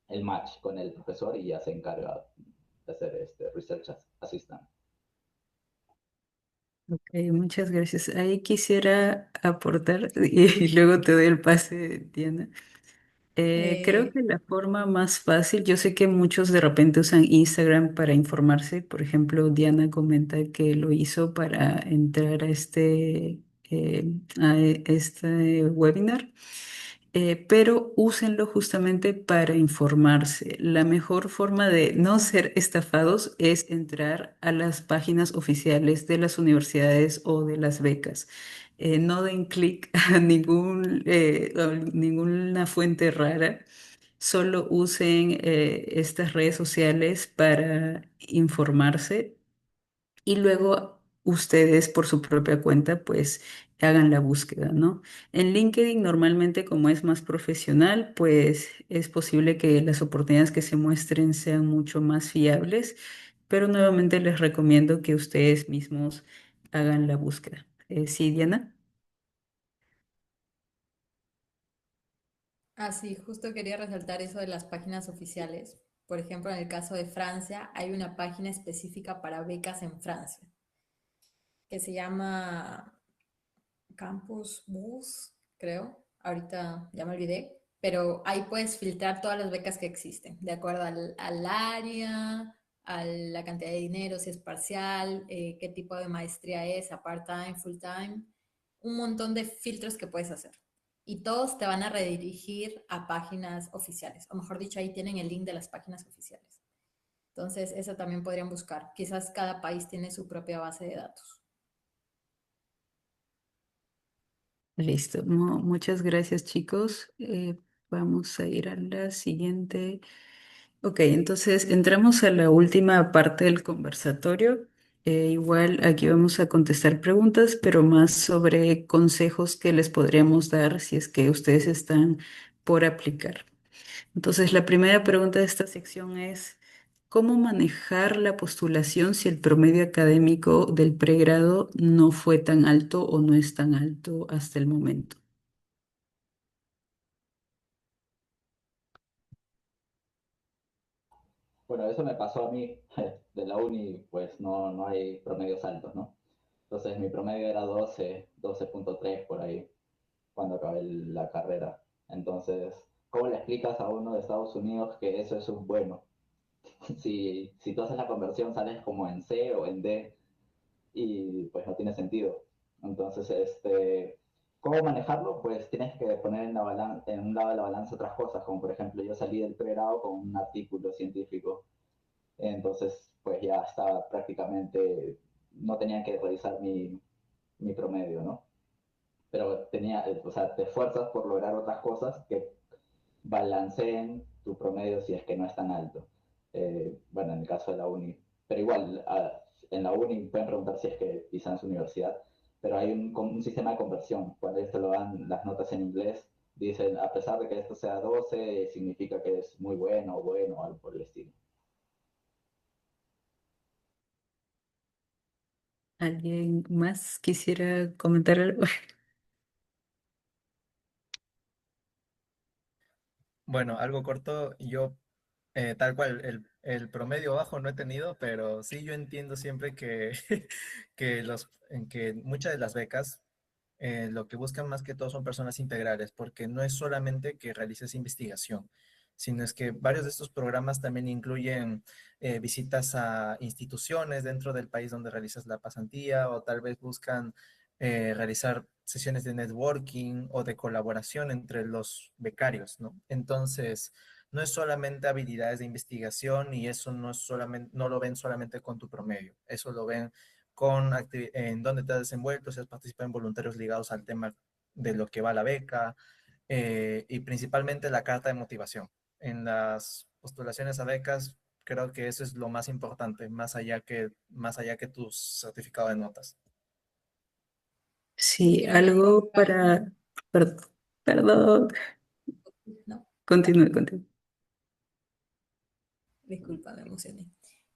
el match con el profesor y ya se encarga de hacer research assistant. Ok, muchas gracias. Ahí quisiera aportar y luego te doy el pase, Diana. Creo Eh, que la forma más fácil, yo sé que muchos de repente usan Instagram para informarse. Por ejemplo, Diana comenta que lo hizo para entrar a este webinar. Pero úsenlo justamente para informarse. La mejor forma de no ser estafados es entrar a las páginas oficiales de las universidades o de las becas. No den clic a ninguna fuente rara. Solo usen estas redes sociales para informarse y luego ustedes por su propia cuenta pues hagan la búsqueda, ¿no? En LinkedIn normalmente como es más profesional, pues es posible que las oportunidades que se muestren sean mucho más fiables, pero nuevamente les recomiendo que ustedes mismos hagan la búsqueda. ¿Sí, Diana? sí, justo quería resaltar eso de las páginas oficiales. Por ejemplo, en el caso de Francia, hay una página específica para becas en Francia, que se llama Campus Bus, creo. Ahorita ya me olvidé. Pero ahí puedes filtrar todas las becas que existen, de acuerdo al área, a la cantidad de dinero, si es parcial, qué tipo de maestría es, a part-time, full-time, un montón de filtros que puedes hacer. Y todos te van a redirigir a páginas oficiales, o mejor dicho, ahí tienen el link de las páginas oficiales. Entonces, eso también podrían buscar. Quizás cada país tiene su propia base de datos. Listo. Muchas gracias, chicos. Vamos a ir a la siguiente. Ok, entonces entramos a la última parte del conversatorio. Igual aquí vamos a contestar preguntas, pero más sobre consejos que les podríamos dar si es que ustedes están por aplicar. Entonces, la primera pregunta de esta sección es, ¿cómo manejar la postulación si el promedio académico del pregrado no fue tan alto o no es tan alto hasta el momento? Bueno, eso me pasó a mí de la uni, pues no hay promedios altos, ¿no? Entonces mi promedio era 12.3 por ahí cuando acabé la carrera. Entonces, ¿cómo le explicas a uno de Estados Unidos que eso es un bueno? Si tú haces la conversión sales como en C o en D y pues no tiene sentido. Entonces, ¿cómo manejarlo? Pues tienes que poner en un lado de la balanza otras cosas, como por ejemplo yo salí del pregrado con un artículo científico, entonces pues ya estaba prácticamente, no tenían que revisar mi promedio, ¿no? Pero o sea, te esfuerzas por lograr otras cosas que balanceen tu promedio si es que no es tan alto. Bueno, en el caso de la uni. Pero igual, en la uni pueden preguntar si es que quizá en su universidad, pero hay un sistema de conversión. Cuando esto lo dan las notas en inglés, dicen, a pesar de que esto sea 12 significa que es muy bueno o algo por el estilo. ¿Alguien más quisiera comentar algo? Bueno, algo corto, yo tal cual, el promedio bajo no he tenido, pero sí yo entiendo siempre que, que muchas de las becas lo que buscan más que todo son personas integrales, porque no es solamente que realices investigación, sino es que varios de estos programas también incluyen visitas a instituciones dentro del país donde realizas la pasantía, o tal vez buscan realizar sesiones de networking o de colaboración entre los becarios, ¿no? Entonces, no es solamente habilidades de investigación y eso no es solamente, no lo ven solamente con tu promedio, eso lo ven con en dónde te has desenvuelto, si has participado en voluntarios ligados al tema de lo que va la beca y principalmente la carta de motivación. En las postulaciones a becas, creo que eso es lo más importante, más allá que tu certificado de notas. Yo Sí, quiero algo agregar, para... per- Perdón, no, continúe, continúe. disculpa, me emocioné.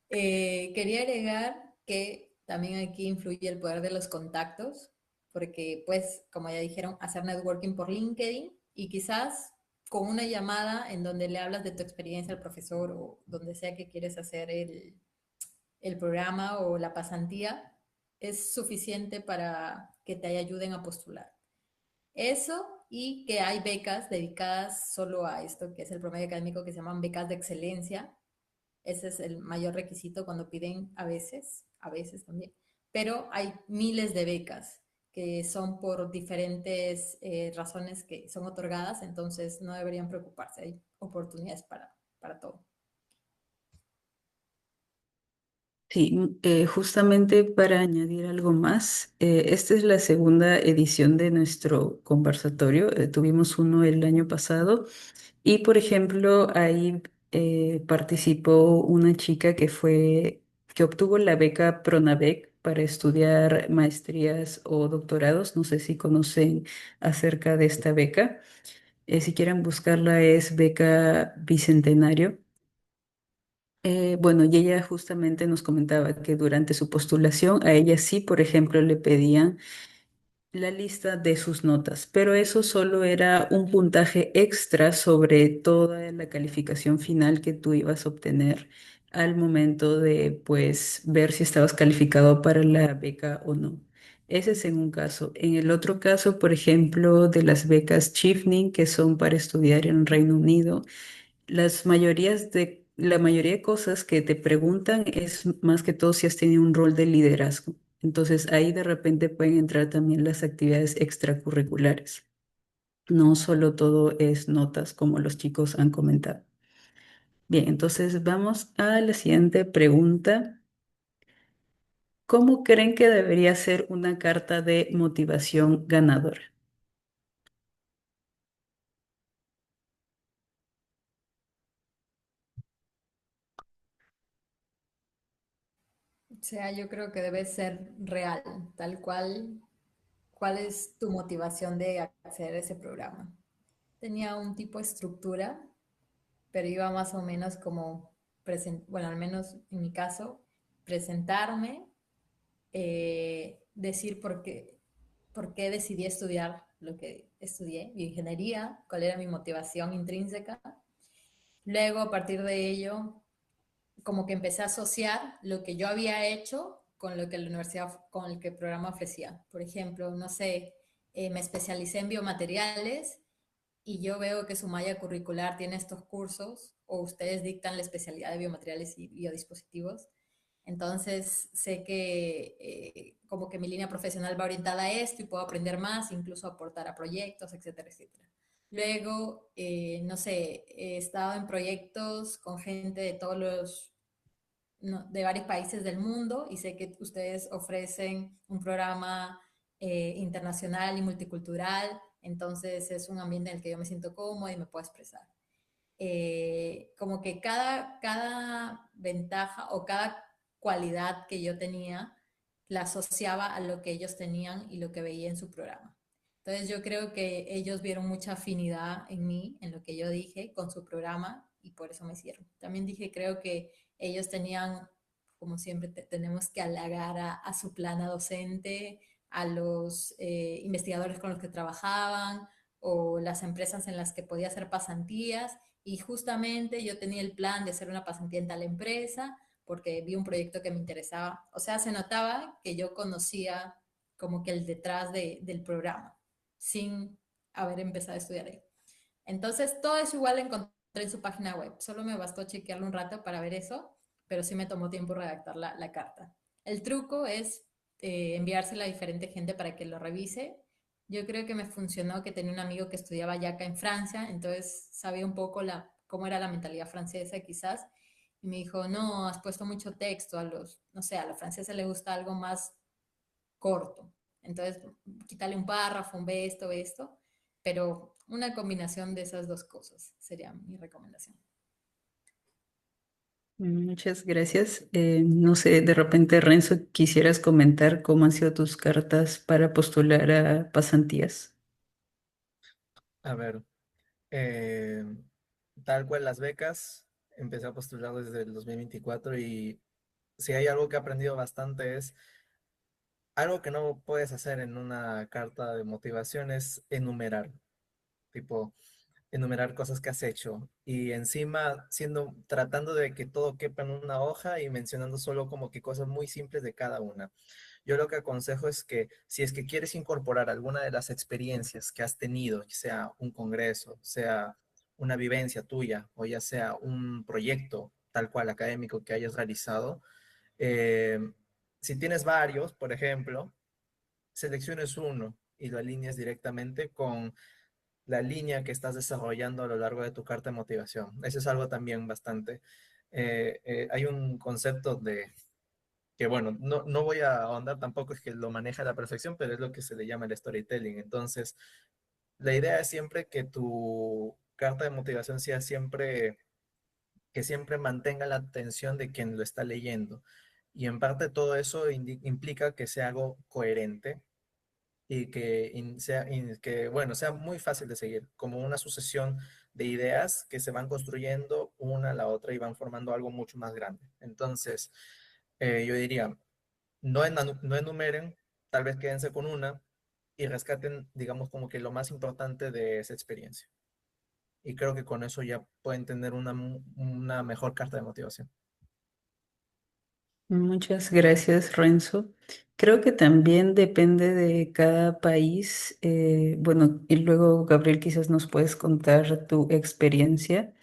Quería agregar que también aquí influye el poder de los contactos, porque pues, como ya dijeron, hacer networking por LinkedIn y quizás con una llamada en donde le hablas de tu experiencia al profesor o donde sea que quieres hacer el programa o la pasantía, es suficiente para que te ayuden a postular. Eso y que hay becas dedicadas solo a esto, que es el promedio académico, que se llaman becas de excelencia. Ese es el mayor requisito cuando piden a veces también. Pero hay miles de becas que son por diferentes razones que son otorgadas, entonces no deberían preocuparse, hay oportunidades para todo. Sí, justamente para añadir algo más, esta es la segunda edición de nuestro conversatorio. Tuvimos uno el año pasado y, por ejemplo, ahí participó una chica que obtuvo la beca Pronavec para estudiar maestrías o doctorados. No sé si conocen acerca de esta beca. Si quieren buscarla, es beca Bicentenario. Bueno, y ella justamente nos comentaba que durante su postulación a ella sí, por ejemplo, le pedían la lista de sus notas, pero eso solo era un puntaje extra sobre toda la calificación final que tú ibas a obtener al momento de, pues, ver si estabas calificado para la beca o no. Ese es en un caso. En el otro caso, por ejemplo, de las becas Chevening, que son para estudiar en Reino Unido, la mayoría de cosas que te preguntan es más que todo si has tenido un rol de liderazgo. Entonces ahí de repente pueden entrar también las actividades extracurriculares. No solo todo es notas como los chicos han comentado. Bien, entonces vamos a la siguiente pregunta. ¿Cómo creen que debería ser una carta de motivación ganadora? O sea, yo creo que debe ser real, tal cual. ¿Cuál es tu motivación de acceder a ese programa? Tenía un tipo de estructura, pero iba más o menos como, bueno, al menos en mi caso, presentarme, decir por qué decidí estudiar lo que estudié, bioingeniería, cuál era mi motivación intrínseca. Luego, a partir de ello, como que empecé a asociar lo que yo había hecho con lo que la universidad, con el que el programa ofrecía. Por ejemplo, no sé, me especialicé en biomateriales y yo veo que su malla curricular tiene estos cursos o ustedes dictan la especialidad de biomateriales y biodispositivos. Entonces sé que como que mi línea profesional va orientada a esto y puedo aprender más, incluso aportar a proyectos, etcétera, etcétera. Luego, no sé, he estado en proyectos con gente de todos los, no, de varios países del mundo y sé que ustedes ofrecen un programa internacional y multicultural, entonces es un ambiente en el que yo me siento cómoda y me puedo expresar. Como que cada ventaja o cada cualidad que yo tenía la asociaba a lo que ellos tenían y lo que veía en su programa. Entonces yo creo que ellos vieron mucha afinidad en mí, en lo que yo dije con su programa y por eso me hicieron. También dije, creo que ellos tenían como siempre tenemos que halagar a su plana docente, a los investigadores con los que trabajaban o las empresas en las que podía hacer pasantías. Y justamente yo tenía el plan de hacer una pasantía en tal empresa porque vi un proyecto que me interesaba. O sea, se notaba que yo conocía como que el detrás del programa, sin haber empezado a estudiar ahí. Entonces, todo eso igual lo encontré en su página web. Solo me bastó chequearlo un rato para ver eso, pero sí me tomó tiempo redactar la carta. El truco es enviársela a diferente gente para que lo revise. Yo creo que me funcionó que tenía un amigo que estudiaba ya acá en Francia, entonces sabía un poco cómo era la mentalidad francesa quizás, y me dijo, no, has puesto mucho texto a los, no sé, a los franceses les gusta algo más corto. Entonces, quítale un párrafo, un ve esto, pero una combinación de esas dos cosas sería mi recomendación. Muchas gracias. No sé, de repente, Renzo, quisieras comentar cómo han sido tus cartas para postular a pasantías. A ver, eh, tal cual las becas, empecé a postular desde el 2024 y si hay algo que he aprendido bastante es algo que no puedes hacer en una carta de motivación es enumerar, tipo, enumerar cosas que has hecho y encima tratando de que todo quepa en una hoja y mencionando solo como que cosas muy simples de cada una. Yo lo que aconsejo es que si es que quieres incorporar alguna de las experiencias que has tenido, ya sea un congreso, sea una vivencia tuya o ya sea un proyecto tal cual académico que hayas realizado, eh, si tienes varios, por ejemplo, selecciones uno y lo alineas directamente con la línea que estás desarrollando a lo largo de tu carta de motivación. Eso es algo también bastante. Hay un concepto de que, bueno, no voy a ahondar tampoco, es que lo maneja a la perfección, pero es lo que se le llama el storytelling. Entonces, la idea es siempre que tu carta de motivación sea siempre, que siempre mantenga la atención de quien lo está leyendo. Y en parte todo eso implica que sea algo coherente y que, que, bueno, sea muy fácil de seguir, como una sucesión de ideas que se van construyendo una a la otra y van formando algo mucho más grande. Entonces, yo diría, no enumeren, tal vez quédense con una y rescaten, digamos, como que lo más importante de esa experiencia. Y creo que con eso ya pueden tener una mejor carta de motivación. Muchas gracias, Renzo. Creo que también depende de cada país. Bueno, y luego, Gabriel, quizás nos puedes contar tu experiencia.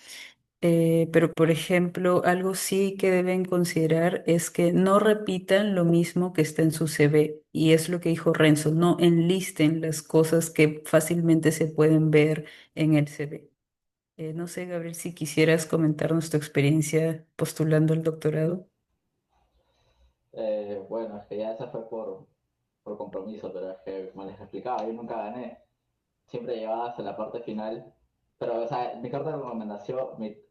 Pero, por ejemplo, algo sí que deben considerar es que no repitan lo mismo que está en su CV. Y es lo que dijo Renzo, no enlisten las cosas que fácilmente se pueden ver en el CV. No sé, Gabriel, si quisieras comentarnos tu experiencia postulando al doctorado. Bueno, es que ya esa fue por compromiso, pero es que, como les explicaba, yo nunca gané. Siempre llegaba hasta la parte final. Pero, o sea, mi carta de recomendación,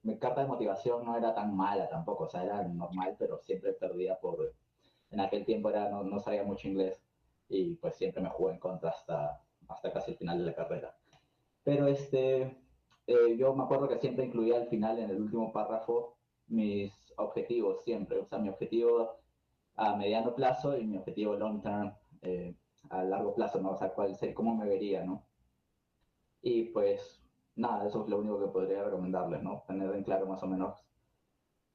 mi carta de motivación no era tan mala tampoco, o sea, era normal, pero siempre perdía en aquel tiempo no sabía mucho inglés y pues siempre me jugó en contra hasta casi el final de la carrera. Pero yo me acuerdo que siempre incluía al final, en el último párrafo, mis objetivos, siempre. O sea, mi objetivo a mediano plazo y mi objetivo long term, a largo plazo, ¿no? O sea, cómo me vería, ¿no? Y pues nada, eso es lo único que podría recomendarles, ¿no? Tener en claro más o menos,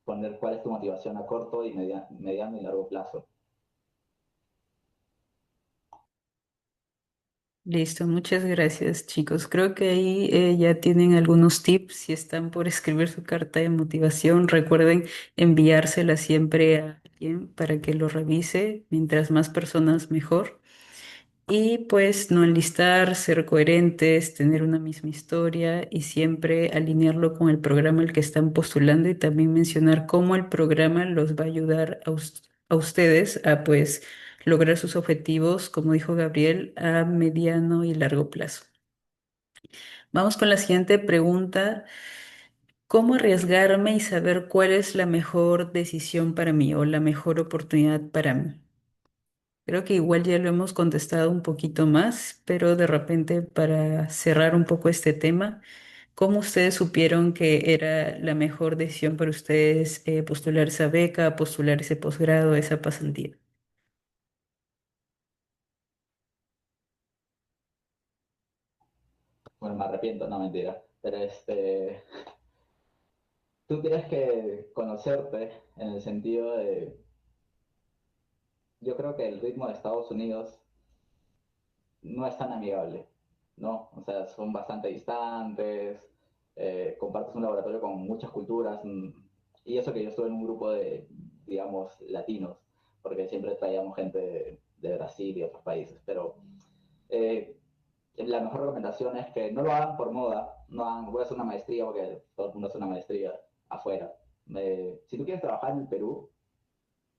poner cuál es tu motivación a corto y mediano y largo plazo. Listo, muchas gracias, chicos. Creo que ahí ya tienen algunos tips. Si están por escribir su carta de motivación, recuerden enviársela siempre a alguien para que lo revise. Mientras más personas, mejor. Y pues no enlistar, ser coherentes, tener una misma historia y siempre alinearlo con el programa al que están postulando y también mencionar cómo el programa los va a ayudar a ustedes a pues lograr sus objetivos, como dijo Gabriel, a mediano y largo plazo. Vamos con la siguiente pregunta. ¿Cómo arriesgarme y saber cuál es la mejor decisión para mí o la mejor oportunidad para mí? Creo que igual ya lo hemos contestado un poquito más, pero de repente para cerrar un poco este tema, ¿Cómo ustedes supieron que era la mejor decisión para ustedes postular esa beca, postular ese posgrado, esa pasantía? Bueno, me arrepiento, no mentira. Pero tú tienes que conocerte en el sentido de, yo creo que el ritmo de Estados Unidos no es tan amigable, ¿no? O sea, son bastante distantes, compartes un laboratorio con muchas culturas, y eso que yo estuve en un grupo de, digamos, latinos, porque siempre traíamos gente de Brasil y otros países, pero eh, la mejor recomendación es que no lo hagan por moda, no hagan, voy a hacer una maestría porque todo el mundo hace una maestría afuera. Si tú quieres trabajar en el Perú,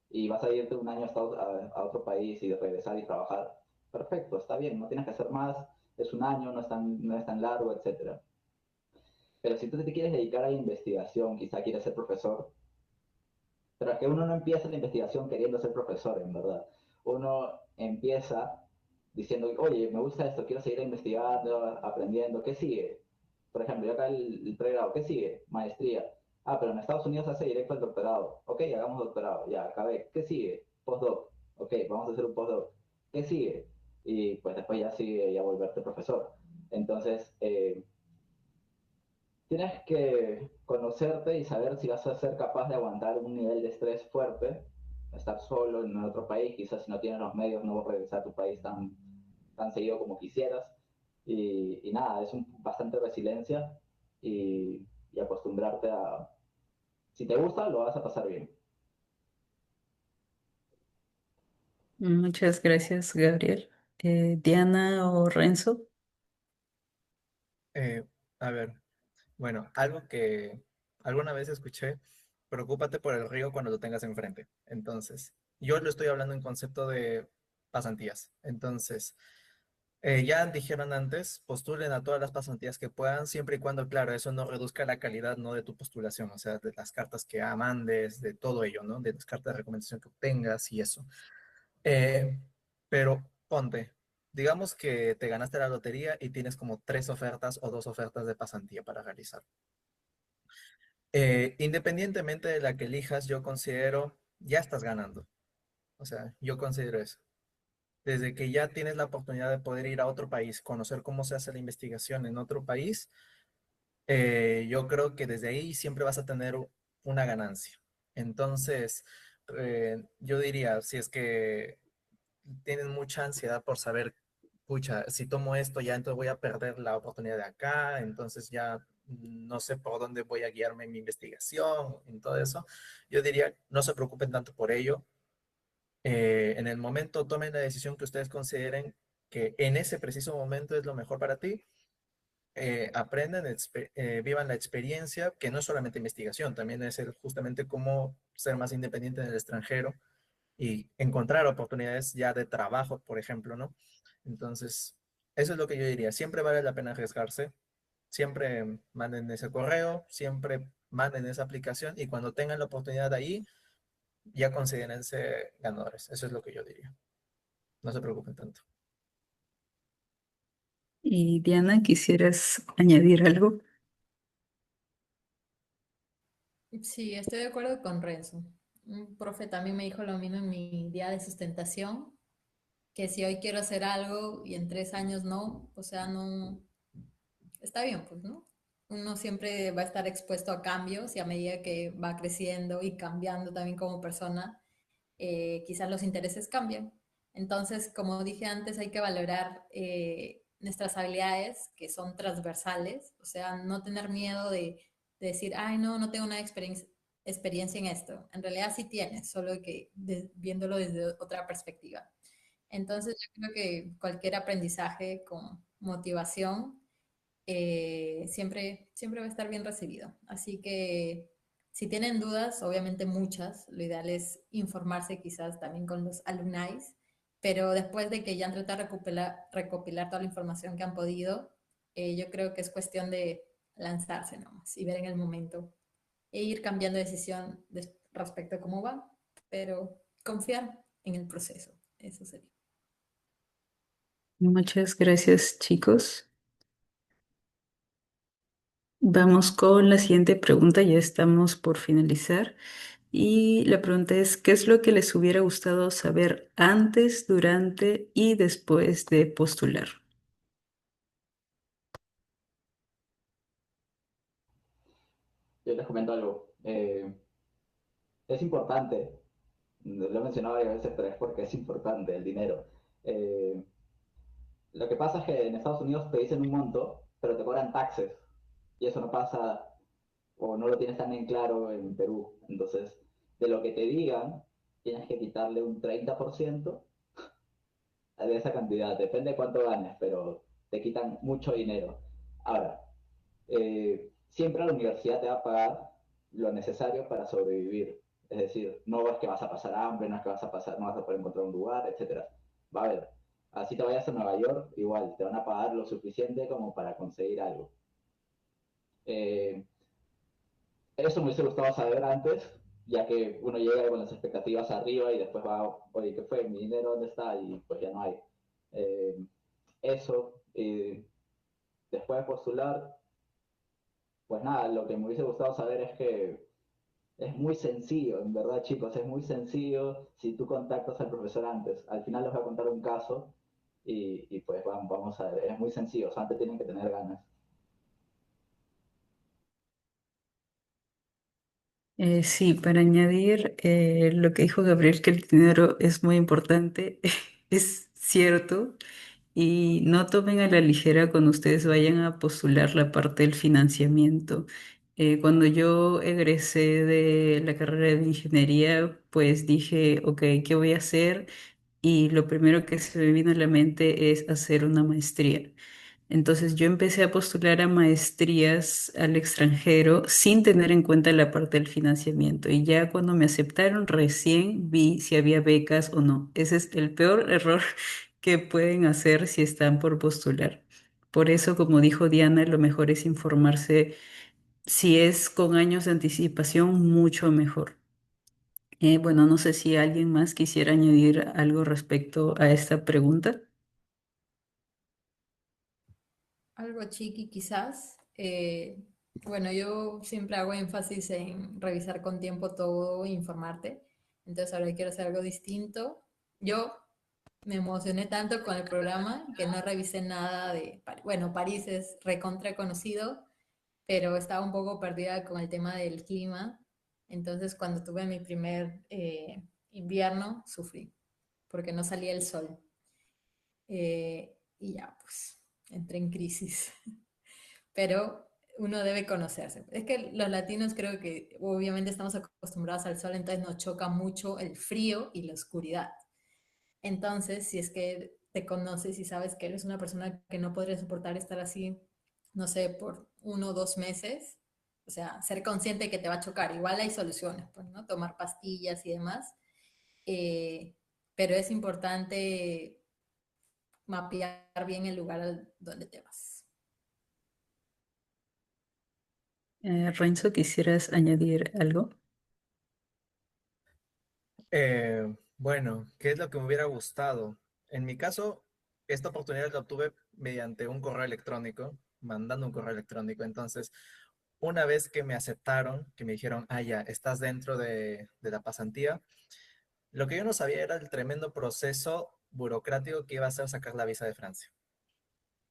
y vas a irte un año a otro país y regresar y trabajar, perfecto, está bien, no tienes que hacer más, es un año, no es tan largo, etcétera. Pero si tú te quieres dedicar a la investigación, quizá quieres ser profesor, pero es que uno no empieza la investigación queriendo ser profesor, en verdad. Uno empieza diciendo, oye, me gusta esto, quiero seguir investigando, aprendiendo, ¿qué sigue? Por ejemplo, yo acá el pregrado, ¿qué sigue? Maestría. Ah, pero en Estados Unidos hace directo el doctorado. Ok, hagamos doctorado, ya, acabé. ¿Qué sigue? Postdoc. Ok, vamos a hacer un postdoc. ¿Qué sigue? Y pues después ya sigue ya volverte profesor. Entonces, tienes que conocerte y saber si vas a ser capaz de aguantar un nivel de estrés fuerte, estar solo en otro país, quizás si no tienes los medios no regresar a tu país tan seguido como quisieras. Y nada, bastante resiliencia y acostumbrarte a, si te gusta, lo vas a pasar bien. Muchas gracias, Gabriel. Diana o Renzo. Eh, a ver, bueno, algo que alguna vez escuché, preocúpate por el río cuando lo tengas enfrente. Entonces, yo lo estoy hablando en concepto de pasantías. Entonces, ya dijeron antes, postulen a todas las pasantías que puedan, siempre y cuando, claro, eso no reduzca la calidad, ¿no? De tu postulación, o sea, de las cartas que mandes, de todo ello, ¿no? De las cartas de recomendación que obtengas y eso. Eh, pero ponte, digamos que te ganaste la lotería y tienes como tres ofertas o dos ofertas de pasantía para realizar. Independientemente de la que elijas, yo considero, ya estás ganando. O sea, yo considero eso. Desde que ya tienes la oportunidad de poder ir a otro país, conocer cómo se hace la investigación en otro país, yo creo que desde ahí siempre vas a tener una ganancia. Entonces, yo diría, si es que tienen mucha ansiedad por saber, pucha, si tomo esto ya entonces voy a perder la oportunidad de acá, entonces ya no sé por dónde voy a guiarme en mi investigación, en todo eso. Yo diría, no se preocupen tanto por ello. En el momento tomen la decisión que ustedes consideren que en ese preciso momento es lo mejor para ti. Aprendan, vivan la experiencia, que no es solamente investigación, también es justamente cómo ser más independiente en el extranjero y encontrar oportunidades ya de trabajo, por ejemplo, ¿no? Entonces, eso es lo que yo diría. Siempre vale la pena arriesgarse. Siempre manden ese correo, siempre manden esa aplicación y cuando tengan la oportunidad ahí, ya considérense ganadores. Eso es lo que yo diría. No se preocupen tanto. Y Diana, ¿quisieras añadir algo? Sí, estoy de acuerdo con Renzo. Un profe también me dijo lo mismo en mi día de sustentación, que si hoy quiero hacer algo y en 3 años no, o sea, no, está bien, pues, ¿no? Uno siempre va a estar expuesto a cambios y a medida que va creciendo y cambiando también como persona, quizás los intereses cambian. Entonces, como dije antes, hay que valorar nuestras habilidades que son transversales, o sea, no tener miedo de decir, ay, no, no tengo una experiencia en esto. En realidad sí tienes, solo que viéndolo desde otra perspectiva. Entonces, yo creo que cualquier aprendizaje con motivación siempre va a estar bien recibido. Así que si tienen dudas, obviamente muchas, lo ideal es informarse quizás también con los alumni, pero después de que ya han tratado de recopilar toda la información que han podido, yo creo que es cuestión de lanzarse nomás y ver en el momento e ir cambiando de decisión respecto a cómo va, pero confiar en el proceso, eso sería. Muchas gracias, chicos. Vamos con la siguiente pregunta, ya estamos por finalizar. Y la pregunta es, ¿qué es lo que les hubiera gustado saber antes, durante y después de postular? Yo les comento algo. Es importante, lo he mencionado varias veces, pero es porque es importante el dinero. Eh, lo que pasa es que en Estados Unidos te dicen un monto, pero te cobran taxes. Y eso no pasa o no lo tienes tan en claro en Perú. Entonces, de lo que te digan, tienes que quitarle un 30% de esa cantidad. Depende de cuánto ganes, pero te quitan mucho dinero. Ahora, siempre la universidad te va a pagar lo necesario para sobrevivir. Es decir, no es que vas a pasar hambre, no es que vas a pasar, no vas a poder encontrar un lugar, etcétera. Va a haber. Así te vayas a Nueva York, igual, te van a pagar lo suficiente como para conseguir algo. Eh, Eso me hubiese gustado saber antes, ya que uno llega con las expectativas arriba y después va, oye, ¿qué fue? ¿Mi dinero dónde está? Y pues ya no hay. Eh, Eso, después de postular, pues nada, lo que me hubiese gustado saber es que es muy sencillo, en verdad, chicos, es muy sencillo si tú contactas al profesor antes. Al final les voy a contar un caso y pues vamos a ver, es muy sencillo, antes tienen que tener ganas. Sí, para añadir lo que dijo Gabriel, que el dinero es muy importante, es cierto, y no tomen a la ligera cuando ustedes vayan a postular la parte del financiamiento. Cuando yo egresé de la carrera de ingeniería, pues dije, ok, ¿qué voy a hacer? Y lo primero que se me vino a la mente es hacer una maestría. Entonces yo empecé a postular a maestrías al extranjero sin tener en cuenta la parte del financiamiento. Y ya cuando me aceptaron, recién vi si había becas o no. Ese es el peor error que pueden hacer si están por postular. Por eso, como dijo Diana, lo mejor es informarse. Si es con años de anticipación, mucho mejor. Bueno, no sé si alguien más quisiera añadir algo respecto a esta pregunta. Algo chiqui quizás. Bueno, yo siempre hago énfasis en revisar con tiempo todo e informarte. Entonces ahora quiero hacer algo distinto. Yo me emocioné tanto con el programa que no revisé nada de París. Bueno, París es recontra conocido, pero estaba un poco perdida con el tema del clima. Entonces cuando tuve mi primer invierno, sufrí porque no salía el sol. Y ya, pues, entré en crisis. Pero uno debe conocerse. Es que los latinos creo que obviamente estamos acostumbrados al sol, entonces nos choca mucho el frío y la oscuridad. Entonces, si es que te conoces y sabes que eres una persona que no podría soportar estar así, no sé, por 1 o 2 meses, o sea, ser consciente que te va a chocar. Igual hay soluciones, pues, ¿no? Tomar pastillas y demás. Eh, pero es importante mapear bien el lugar donde te vas. Renzo, ¿quisieras añadir algo? Bueno, ¿qué es lo que me hubiera gustado? En mi caso, esta oportunidad la obtuve mediante un correo electrónico, mandando un correo electrónico. Entonces, una vez que me aceptaron, que me dijeron, ah, ya, estás dentro de la pasantía, lo que yo no sabía era el tremendo proceso burocrático que iba a ser sacar la visa de Francia.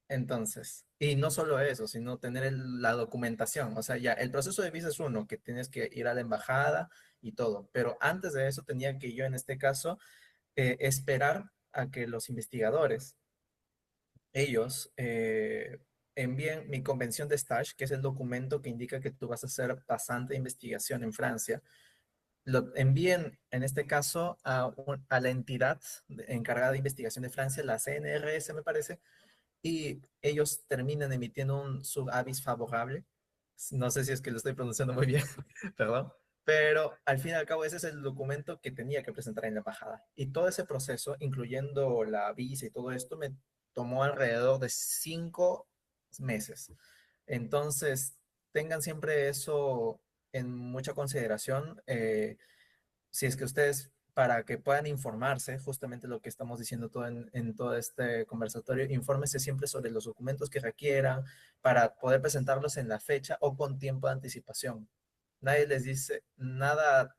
Entonces, y no solo eso, sino tener la documentación. O sea, ya el proceso de visa es uno, que tienes que ir a la embajada y todo. Pero antes de eso tenía que yo, en este caso, esperar a que los investigadores, ellos, envíen mi convención de stage, que es el documento que indica que tú vas a ser pasante de investigación en Francia. Lo envíen, en este caso, a la entidad encargada de investigación de Francia, la CNRS, me parece, y ellos terminan emitiendo un subavis favorable. No sé si es que lo estoy pronunciando muy bien, perdón, pero al fin y al cabo ese es el documento que tenía que presentar en la embajada. Y todo ese proceso, incluyendo la visa y todo esto, me tomó alrededor de 5 meses. Entonces, tengan siempre eso en mucha consideración. Si es que ustedes para que puedan informarse, justamente lo que estamos diciendo en todo este conversatorio, infórmese siempre sobre los documentos que requieran para poder presentarlos en la fecha o con tiempo de anticipación. Nadie les dice, nada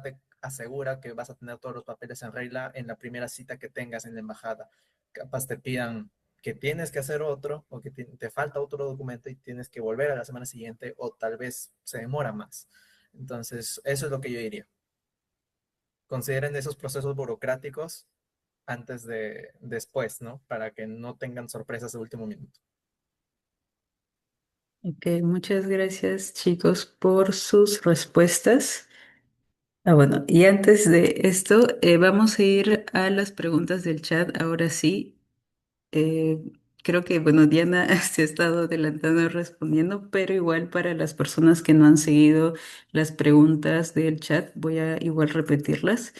te asegura que vas a tener todos los papeles en regla en la primera cita que tengas en la embajada. Capaz te pidan que tienes que hacer otro o que te falta otro documento y tienes que volver a la semana siguiente o tal vez se demora más. Entonces, eso es lo que yo diría. Consideren esos procesos burocráticos antes de después, ¿no? Para que no tengan sorpresas de último minuto. Ok, muchas gracias chicos por sus respuestas. Bueno, y antes de esto, vamos a ir a las preguntas del chat. Ahora sí. Eh, Creo que, bueno, Diana se ha estado adelantando respondiendo, pero igual para las personas que no han seguido las preguntas del chat, voy a igual repetirlas.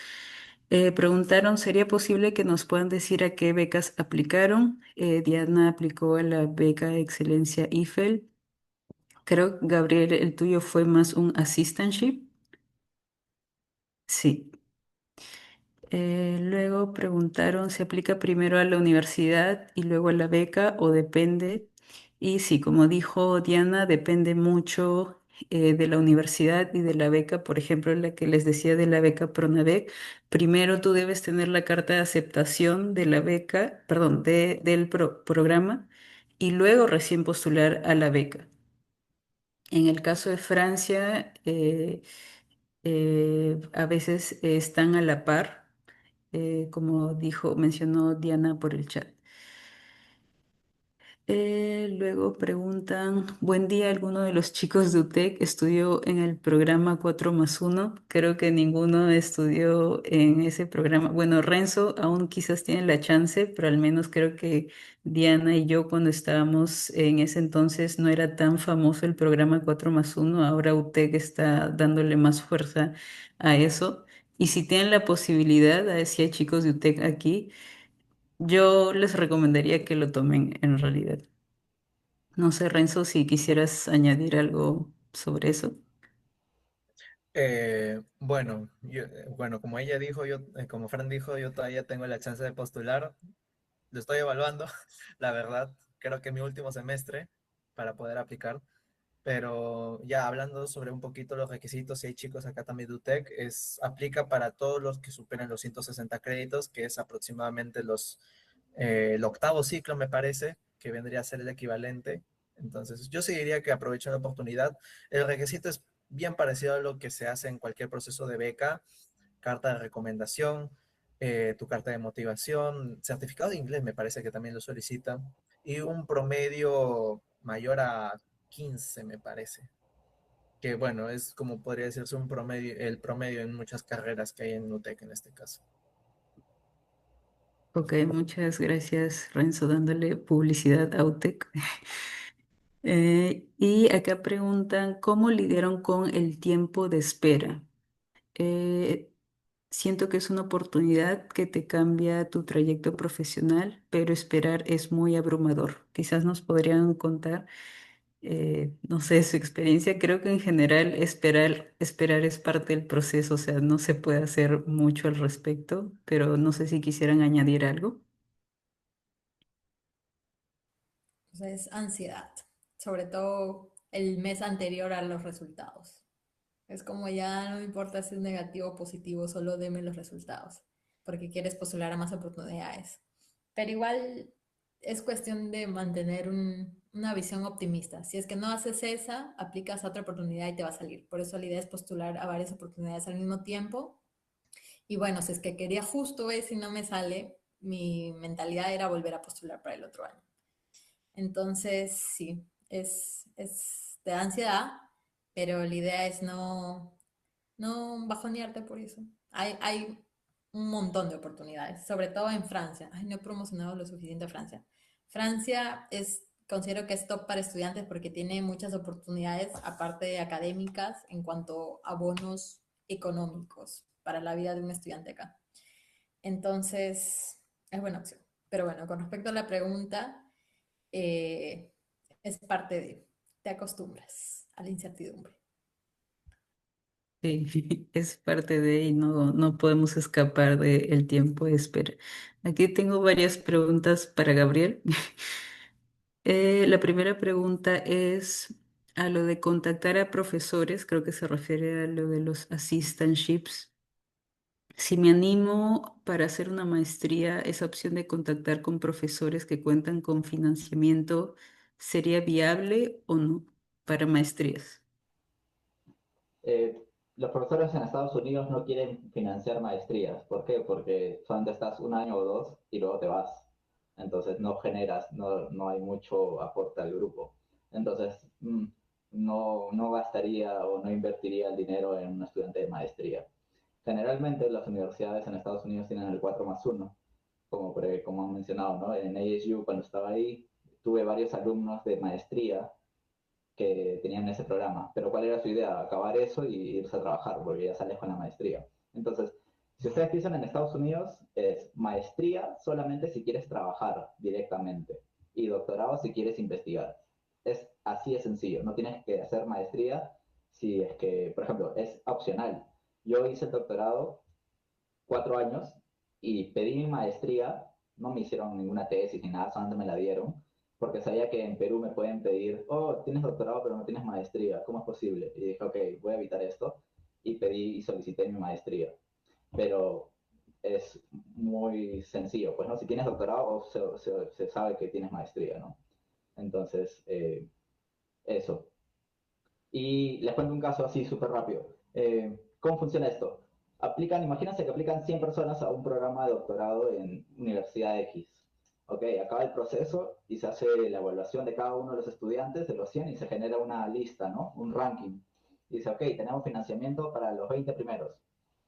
Preguntaron, ¿sería posible que nos puedan decir a qué becas aplicaron? Diana aplicó a la beca Excelencia IFEL. Creo, Gabriel, el tuyo fue más un assistantship. Sí. Luego preguntaron si aplica primero a la universidad y luego a la beca o depende. Y sí, como dijo Diana, depende mucho de la universidad y de la beca. Por ejemplo, la que les decía de la beca Pronavec, primero tú debes tener la carta de aceptación de la beca, perdón, del programa y luego recién postular a la beca. En el caso de Francia, a veces están a la par como mencionó Diana por el chat. Luego preguntan, buen día, ¿alguno de los chicos de UTEC estudió en el programa 4+1? Creo que ninguno estudió en ese programa. Bueno, Renzo aún quizás tiene la chance, pero al menos creo que Diana y yo cuando estábamos en ese entonces no era tan famoso el programa 4+1. Ahora UTEC está dándole más fuerza a eso. Y si tienen la posibilidad, a ver si hay chicos de UTEC aquí, yo les recomendaría que lo tomen en realidad. No sé, Renzo, si quisieras añadir algo sobre eso. Bueno, como ella dijo, como Fran dijo, yo todavía tengo la chance de postular. Lo estoy evaluando, la verdad. Creo que mi último semestre para poder aplicar. Pero ya hablando sobre un poquito los requisitos, si hay chicos acá también de UTEC, aplica para todos los que superen los 160 créditos, que es aproximadamente el octavo ciclo, me parece, que vendría a ser el equivalente. Entonces, yo sí diría que aprovechen la oportunidad. El requisito es bien parecido a lo que se hace en cualquier proceso de beca: carta de recomendación, tu carta de motivación, certificado de inglés me parece que también lo solicitan, y un promedio mayor a 15 me parece. Que bueno, es como podría decirse un promedio, el promedio en muchas carreras que hay en UTEC en este caso. Ok, muchas gracias, Renzo, dándole publicidad a UTEC. Y acá preguntan, ¿cómo lidiaron con el tiempo de espera? Eh, Siento que es una oportunidad que te cambia tu trayecto profesional, pero esperar es muy abrumador. Quizás nos podrían contar no sé, su experiencia. Creo que en general esperar es parte del proceso, o sea, no se puede hacer mucho al respecto, pero no sé si quisieran añadir algo. Entonces, ansiedad, sobre todo el mes anterior a los resultados. Es como ya no me importa si es negativo o positivo, solo deme los resultados, porque quieres postular a más oportunidades. Pero igual es cuestión de mantener una visión optimista. Si es que no haces esa, aplicas a otra oportunidad y te va a salir. Por eso la idea es postular a varias oportunidades al mismo tiempo. Y bueno, si es que quería justo ese y no me sale, mi mentalidad era volver a postular para el otro año. Entonces, sí, te da ansiedad, pero la idea es no bajonearte por eso. Hay un montón de oportunidades, sobre todo en Francia. Ay, no he promocionado lo suficiente a Francia. Francia considero que es top para estudiantes porque tiene muchas oportunidades, aparte de académicas, en cuanto a bonos económicos para la vida de un estudiante acá. Entonces, es buena opción. Pero bueno, con respecto a la pregunta, eh, es parte te acostumbras a la incertidumbre. Sí, es parte de y no podemos escapar del tiempo de espera. Aquí tengo varias preguntas para Gabriel. La primera pregunta es a lo de contactar a profesores, creo que se refiere a lo de los assistantships. Si me animo para hacer una maestría, esa opción de contactar con profesores que cuentan con financiamiento, ¿sería viable o no para maestrías? Eh, los profesores en Estados Unidos no quieren financiar maestrías. ¿Por qué? Porque solamente estás un año o dos y luego te vas. Entonces no generas, no hay mucho aporte al grupo. Entonces no gastaría o no invertiría el dinero en un estudiante de maestría. Generalmente las universidades en Estados Unidos tienen el 4+1, como han mencionado, ¿no? En ASU, cuando estaba ahí, tuve varios alumnos de maestría que tenían ese programa. Pero ¿cuál era su idea? Acabar eso y irse a trabajar, porque ya sales con la maestría. Entonces, si ustedes piensan en Estados Unidos, es maestría solamente si quieres trabajar directamente y doctorado si quieres investigar. Es así de sencillo. No tienes que hacer maestría si es que, por ejemplo, es opcional. Yo hice el doctorado 4 años y pedí mi maestría, no me hicieron ninguna tesis ni nada, solamente me la dieron, porque sabía que en Perú me pueden pedir, oh, tienes doctorado pero no tienes maestría, ¿cómo es posible? Y dije, ok, voy a evitar esto, y pedí y solicité mi maestría. Pero es muy sencillo, pues, ¿no? Si tienes doctorado, se sabe que tienes maestría, ¿no? Entonces, eso. Y les cuento un caso así súper rápido. ¿Cómo funciona esto? Imagínense que aplican 100 personas a un programa de doctorado en Universidad X. Ok, acaba el proceso y se hace la evaluación de cada uno de los estudiantes de los 100 y se genera una lista, ¿no? Un ranking. Y dice, ok, tenemos financiamiento para los 20 primeros.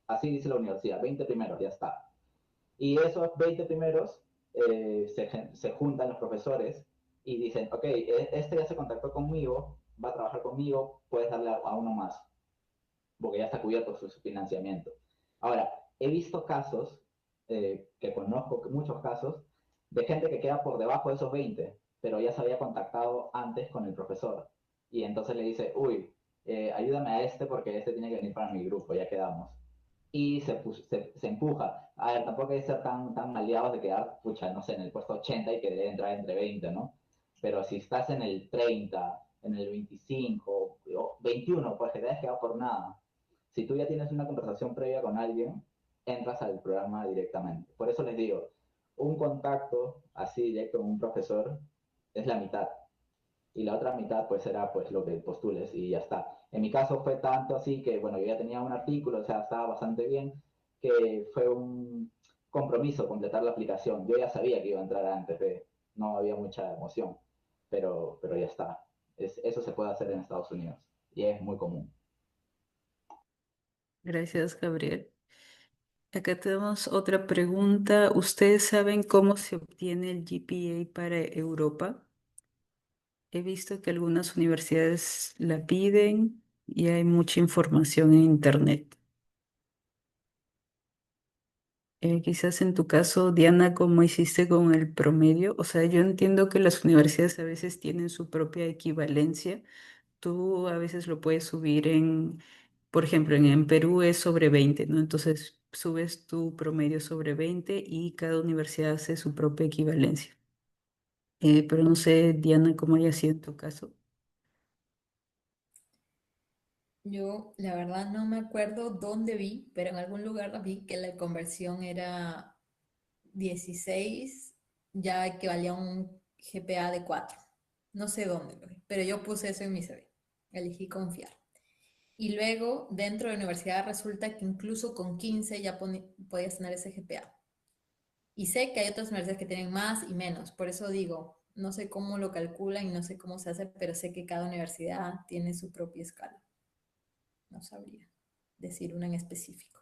Así dice la universidad, 20 primeros, ya está. Y esos 20 primeros se juntan los profesores y dicen, ok, este ya se contactó conmigo, va a trabajar conmigo, puedes darle a uno más, porque ya está cubierto su financiamiento. Ahora, he visto casos, que conozco muchos casos, de gente que queda por debajo de esos 20, pero ya se había contactado antes con el profesor. Y entonces le dice, uy, ayúdame a este porque este tiene que venir para mi grupo, ya quedamos y se empuja. A ver, tampoco hay que ser tan maleados de quedar, pucha, no sé, en el puesto 80 y querer entrar entre 20, ¿no? Pero si estás en el 30, en el 25, o 21, pues que te has quedado por nada. Si tú ya tienes una conversación previa con alguien, entras al programa directamente. Por eso les digo, un contacto así directo con un profesor es la mitad y la otra mitad pues era pues lo que postules y ya está. En mi caso fue tanto así que, bueno, yo ya tenía un artículo, o sea, estaba bastante bien, que fue un compromiso completar la aplicación. Yo ya sabía que iba a entrar antes de, no había mucha emoción, pero ya está. Eso se puede hacer en Estados Unidos y es muy común. Gracias, Gabriel. Acá tenemos otra pregunta. ¿Ustedes saben cómo se obtiene el GPA para Europa? He visto que algunas universidades la piden y hay mucha información en Internet. Quizás en tu caso, Diana, ¿cómo hiciste con el promedio? O sea, yo entiendo que las universidades a veces tienen su propia equivalencia. Tú a veces lo puedes subir por ejemplo, en Perú es sobre 20, ¿no? Entonces subes tu promedio sobre 20 y cada universidad hace su propia equivalencia. Pero no sé, Diana, cómo haya sido en tu caso. Yo, la verdad, no me acuerdo dónde vi, pero en algún lugar vi que la conversión era 16, ya equivalía a un GPA de 4. No sé dónde lo vi, pero yo puse eso en mi CV. Elegí confiar. Y luego, dentro de la universidad, resulta que incluso con 15 ya podías tener ese GPA. Y sé que hay otras universidades que tienen más y menos. Por eso digo, no sé cómo lo calculan y no sé cómo se hace, pero sé que cada universidad tiene su propia escala. No sabría decir una en específico.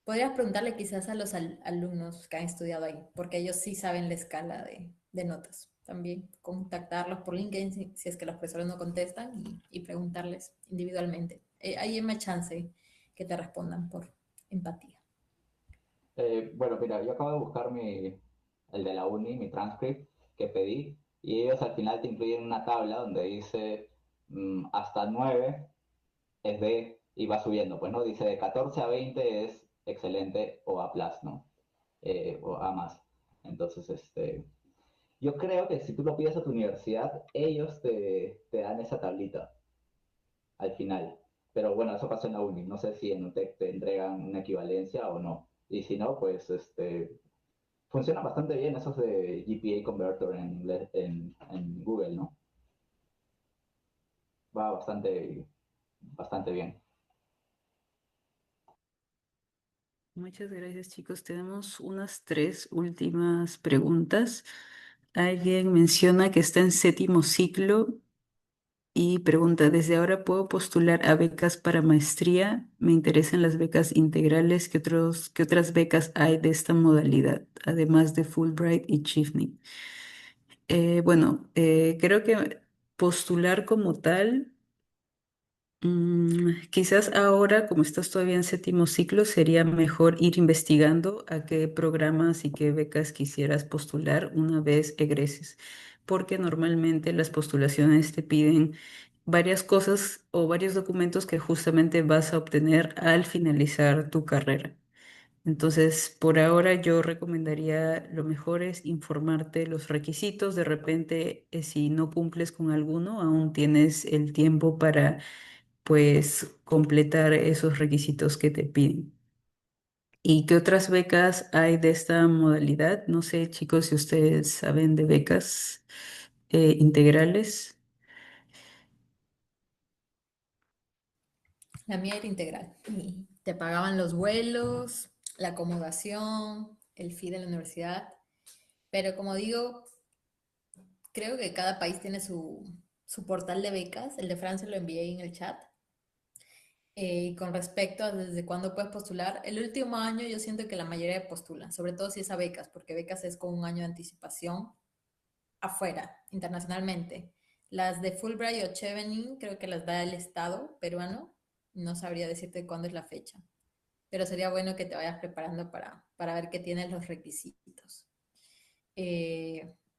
Podrías preguntarle quizás a los alumnos que han estudiado ahí, porque ellos sí saben la escala de notas. También contactarlos por LinkedIn si es que los profesores no contestan y preguntarles individualmente. Ahí hay más chance que te respondan por empatía. Bueno, mira, yo acabo de buscar el de la uni, mi transcript que pedí, y ellos al final te incluyen una tabla donde dice hasta 9 es D, y va subiendo, pues, ¿no? Dice de 14 a 20 es excelente o A+, ¿no? O A más. Entonces, yo creo que si tú lo pides a tu universidad, ellos te dan esa tablita al final. Pero bueno, eso pasó en la uni. No sé si en UTEC te entregan una equivalencia o no. Y si no, pues funciona bastante bien esos de GPA Converter en Google, ¿no? Va bastante bien. Muchas gracias, chicos. Tenemos unas tres últimas preguntas. Alguien menciona que está en séptimo ciclo y pregunta, ¿desde ahora puedo postular a becas para maestría? Me interesan las becas integrales. ¿Qué otras becas hay de esta modalidad, además de Fulbright y Chevening? Creo que postular como tal. Quizás ahora, como estás todavía en séptimo ciclo, sería mejor ir investigando a qué programas y qué becas quisieras postular una vez egreses, porque normalmente las postulaciones te piden varias cosas o varios documentos que justamente vas a obtener al finalizar tu carrera. Entonces, por ahora yo recomendaría lo mejor es informarte los requisitos. De repente, si no cumples con alguno, aún tienes el tiempo para pues completar esos requisitos que te piden. ¿Y qué otras becas hay de esta modalidad? No sé, chicos, si ustedes saben de becas integrales. La mía era integral. Y te pagaban los vuelos, la acomodación, el fee de la universidad. Pero como digo, creo que cada país tiene su portal de becas. El de Francia lo envié en el chat. Y con respecto a desde cuándo puedes postular, el último año yo siento que la mayoría postulan, sobre todo si es a becas, porque becas es con un año de anticipación afuera, internacionalmente. Las de Fulbright o Chevening creo que las da el Estado peruano. No sabría decirte cuándo es la fecha, pero sería bueno que te vayas preparando para ver qué tienen los requisitos.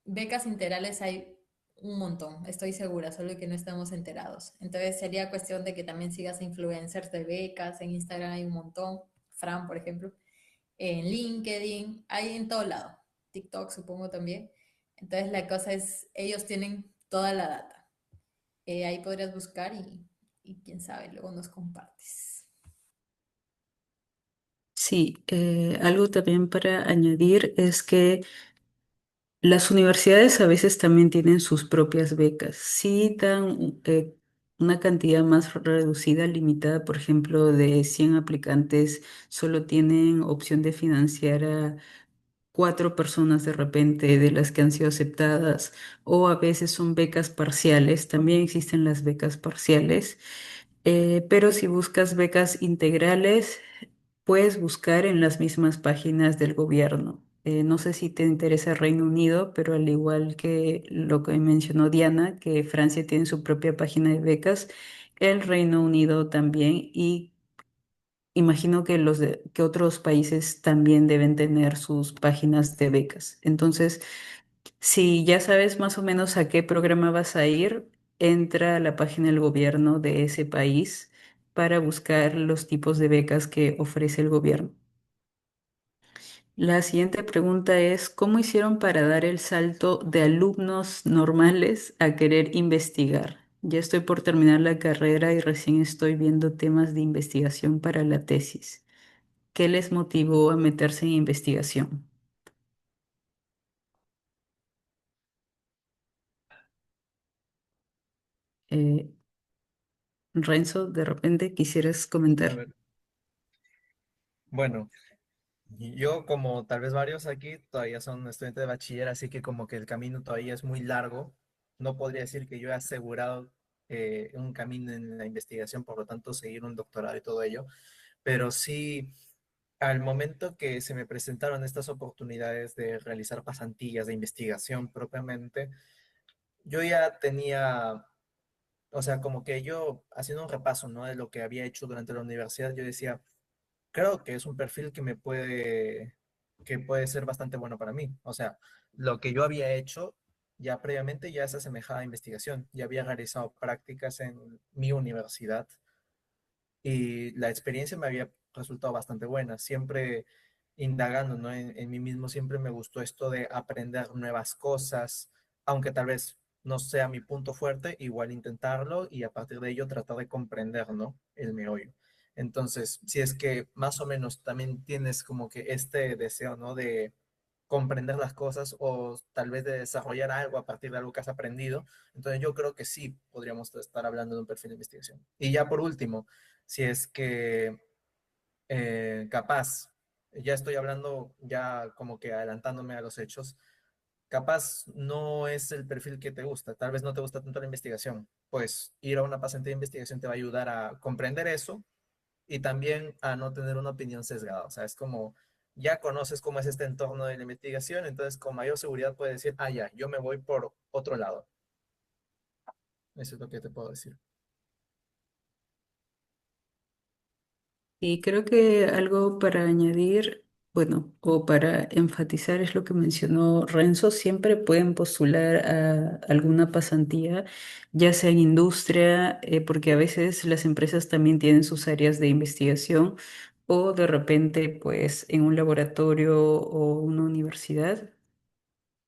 Becas integrales hay un montón, estoy segura, solo que no estamos enterados. Entonces sería cuestión de que también sigas a influencers de becas, en Instagram hay un montón, Fran, por ejemplo, en LinkedIn, hay en todo lado, TikTok supongo también. Entonces la cosa es, ellos tienen toda la data. Ahí podrías buscar y quién sabe, luego nos compartes. Sí, algo también para añadir es que las universidades a veces también tienen sus propias becas. Sí dan una cantidad más reducida, limitada, por ejemplo, de 100 aplicantes, solo tienen opción de financiar a cuatro personas de repente de las que han sido aceptadas, o a veces son becas parciales, también existen las becas parciales, pero si buscas becas integrales, puedes buscar en las mismas páginas del gobierno. No sé si te interesa Reino Unido, pero al igual que lo que mencionó Diana, que Francia tiene su propia página de becas, el Reino Unido también, y imagino que que otros países también deben tener sus páginas de becas. Entonces, si ya sabes más o menos a qué programa vas a ir, entra a la página del gobierno de ese país para buscar los tipos de becas que ofrece el gobierno. La siguiente pregunta es, ¿cómo hicieron para dar el salto de alumnos normales a querer investigar? Ya estoy por terminar la carrera y recién estoy viendo temas de investigación para la tesis. ¿Qué les motivó a meterse en investigación? Eh, Renzo, de repente quisieras A comentar. ver, bueno, y yo como tal vez varios aquí todavía son estudiantes de bachiller, así que como que el camino todavía es muy largo. No podría decir que yo he asegurado un camino en la investigación, por lo tanto seguir un doctorado y todo ello, pero sí, al momento que se me presentaron estas oportunidades de realizar pasantías de investigación propiamente, yo ya tenía, o sea, como que yo haciendo un repaso, ¿no? De lo que había hecho durante la universidad, yo decía, creo que es un perfil que puede ser bastante bueno para mí. O sea, lo que yo había hecho ya previamente ya se asemejaba a investigación. Ya había realizado prácticas en mi universidad y la experiencia me había resultado bastante buena, siempre indagando, ¿no? En mí mismo siempre me gustó esto de aprender nuevas cosas, aunque tal vez no sea mi punto fuerte, igual intentarlo y a partir de ello tratar de comprender, ¿no? El meollo. Entonces, si es que más o menos también tienes como que este deseo, ¿no? De comprender las cosas o tal vez de desarrollar algo a partir de algo que has aprendido, entonces yo creo que sí podríamos estar hablando de un perfil de investigación. Y ya por último, si es que capaz, ya estoy hablando ya como que adelantándome a los hechos, capaz no es el perfil que te gusta, tal vez no te gusta tanto la investigación, pues ir a una pasantía de investigación te va a ayudar a comprender eso y también a no tener una opinión sesgada. O sea, es como ya conoces cómo es este entorno de la investigación, entonces con mayor seguridad puedes decir, ah, ya, yo me voy por otro lado. Eso es lo que te puedo decir. Y creo que algo para añadir, bueno, o para enfatizar es lo que mencionó Renzo, siempre pueden postular a alguna pasantía, ya sea en industria, porque a veces las empresas también tienen sus áreas de investigación, o de repente, pues, en un laboratorio o una universidad.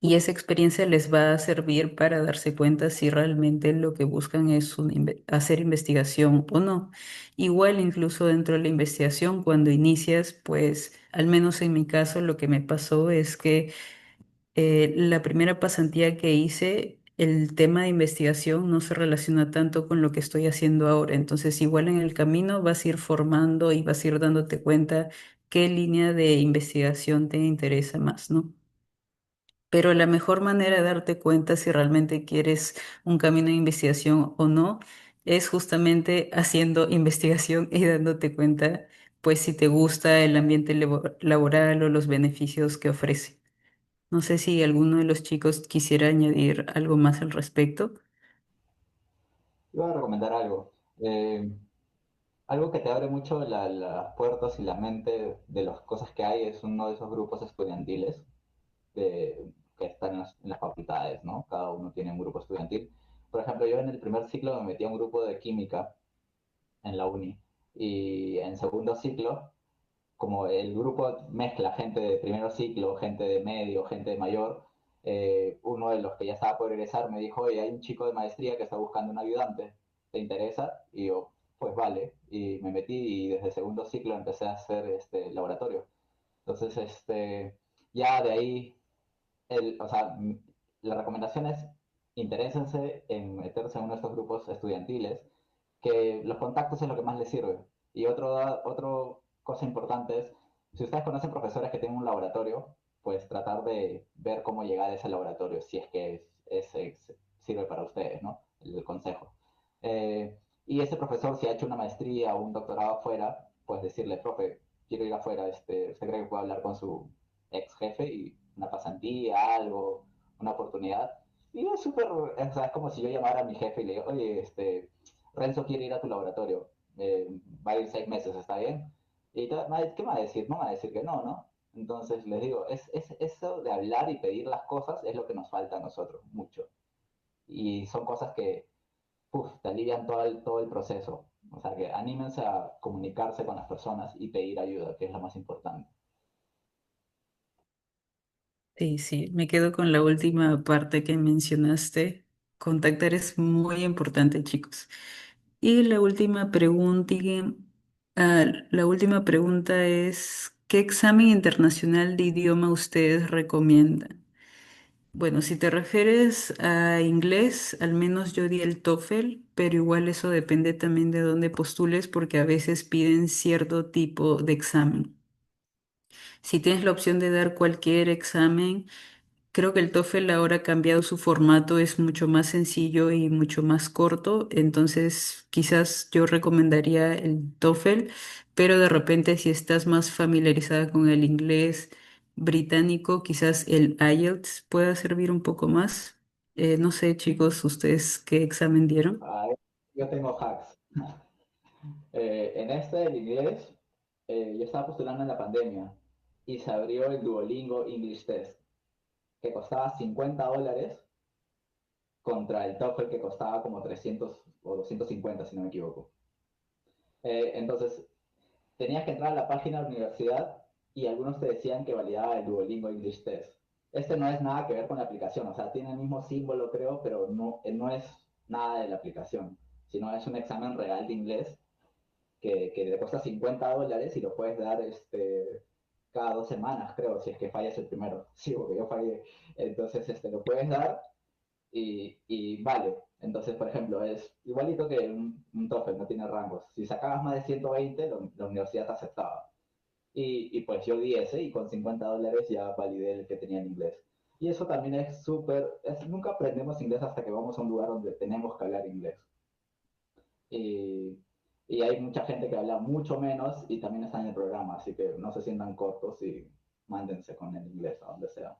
Y esa experiencia les va a servir para darse cuenta si realmente lo que buscan es hacer investigación o no. Igual incluso dentro de la investigación, cuando inicias, pues al menos en mi caso lo que me pasó es que la primera pasantía que hice, el tema de investigación no se relaciona tanto con lo que estoy haciendo ahora. Entonces igual en el camino vas a ir formando y vas a ir dándote cuenta qué línea de investigación te interesa más, ¿no? Pero la mejor manera de darte cuenta si realmente quieres un camino de investigación o no es justamente haciendo investigación y dándote cuenta, pues si te gusta el ambiente laboral o los beneficios que ofrece. No sé si alguno de los chicos quisiera añadir algo más al respecto. Iba a recomendar algo. Algo que te abre mucho las puertas y la mente de las cosas que hay es uno de esos grupos estudiantiles que están en las facultades, ¿no? Cada uno tiene un grupo estudiantil. Por ejemplo, yo en el primer ciclo me metí a un grupo de química en la uni y en segundo ciclo, como el grupo mezcla gente de primer ciclo, gente de medio, gente de mayor, uno de los que ya estaba por egresar me dijo, oye, hay un chico de maestría que está buscando un ayudante, ¿te interesa? Y yo, pues vale, y me metí y desde segundo ciclo empecé a hacer este laboratorio. Entonces, ya de ahí o sea, la recomendación es interésense en meterse en uno de estos grupos estudiantiles, que los contactos es lo que más les sirve. Y otro cosa importante es, si ustedes conocen profesores que tienen un laboratorio, pues tratar de ver cómo llegar a ese laboratorio, si es que sirve para ustedes, ¿no? El consejo. Y ese profesor, si ha hecho una maestría o un doctorado afuera, pues decirle, profe, quiero ir afuera, ¿usted cree que puede hablar con su ex jefe y una pasantía, algo, una oportunidad? Y es súper, o sea, es como si yo llamara a mi jefe y le digo, oye, Renzo quiere ir a tu laboratorio, va a ir 6 meses, ¿está bien? Y ¿qué me va a decir? No me va a decir que no, ¿no? Entonces les digo, es eso de hablar y pedir las cosas es lo que nos falta a nosotros, mucho. Y son cosas que, te alivian todo el proceso. O sea, que anímense a comunicarse con las personas y pedir ayuda, que es lo más importante. Sí, sí, me quedo con la última parte que mencionaste. Contactar es muy importante, chicos. Y la última pregunta es, ¿qué examen internacional de idioma ustedes recomiendan? Bueno, si te refieres a inglés, al menos yo di el TOEFL, pero igual eso depende también de dónde postules porque a veces piden cierto tipo de examen. Si tienes la opción de dar cualquier examen, creo que el TOEFL ahora ha cambiado su formato, es mucho más sencillo y mucho más corto, entonces quizás yo recomendaría el TOEFL, pero de repente si estás más familiarizada con el inglés británico, quizás el IELTS pueda servir un poco más. No sé, chicos, ¿ustedes qué examen dieron? Ah, yo tengo hacks. En el inglés, yo estaba postulando en la pandemia y se abrió el Duolingo English Test, que costaba $50 contra el TOEFL que costaba como 300 o 250, si no me equivoco. Entonces, tenías que entrar a la página de la universidad y algunos te decían que validaba el Duolingo English Test. Este no es nada que ver con la aplicación, o sea, tiene el mismo símbolo, creo, pero no es nada de la aplicación, sino es un examen real de inglés que te cuesta $50 y lo puedes dar cada 2 semanas, creo, si es que fallas el primero. Sí, porque yo fallé. Entonces, lo puedes dar y vale. Entonces, por ejemplo, es igualito que un TOEFL, no tiene rangos. Si sacabas más de 120, la universidad te aceptaba. Y pues yo di ese y con $50 ya validé el que tenía en inglés. Y eso también es súper, nunca aprendemos inglés hasta que vamos a un lugar donde tenemos que hablar inglés. Y, y hay mucha gente que habla mucho menos y también está en el programa, así que no se sientan cortos y mándense con el inglés a donde sea.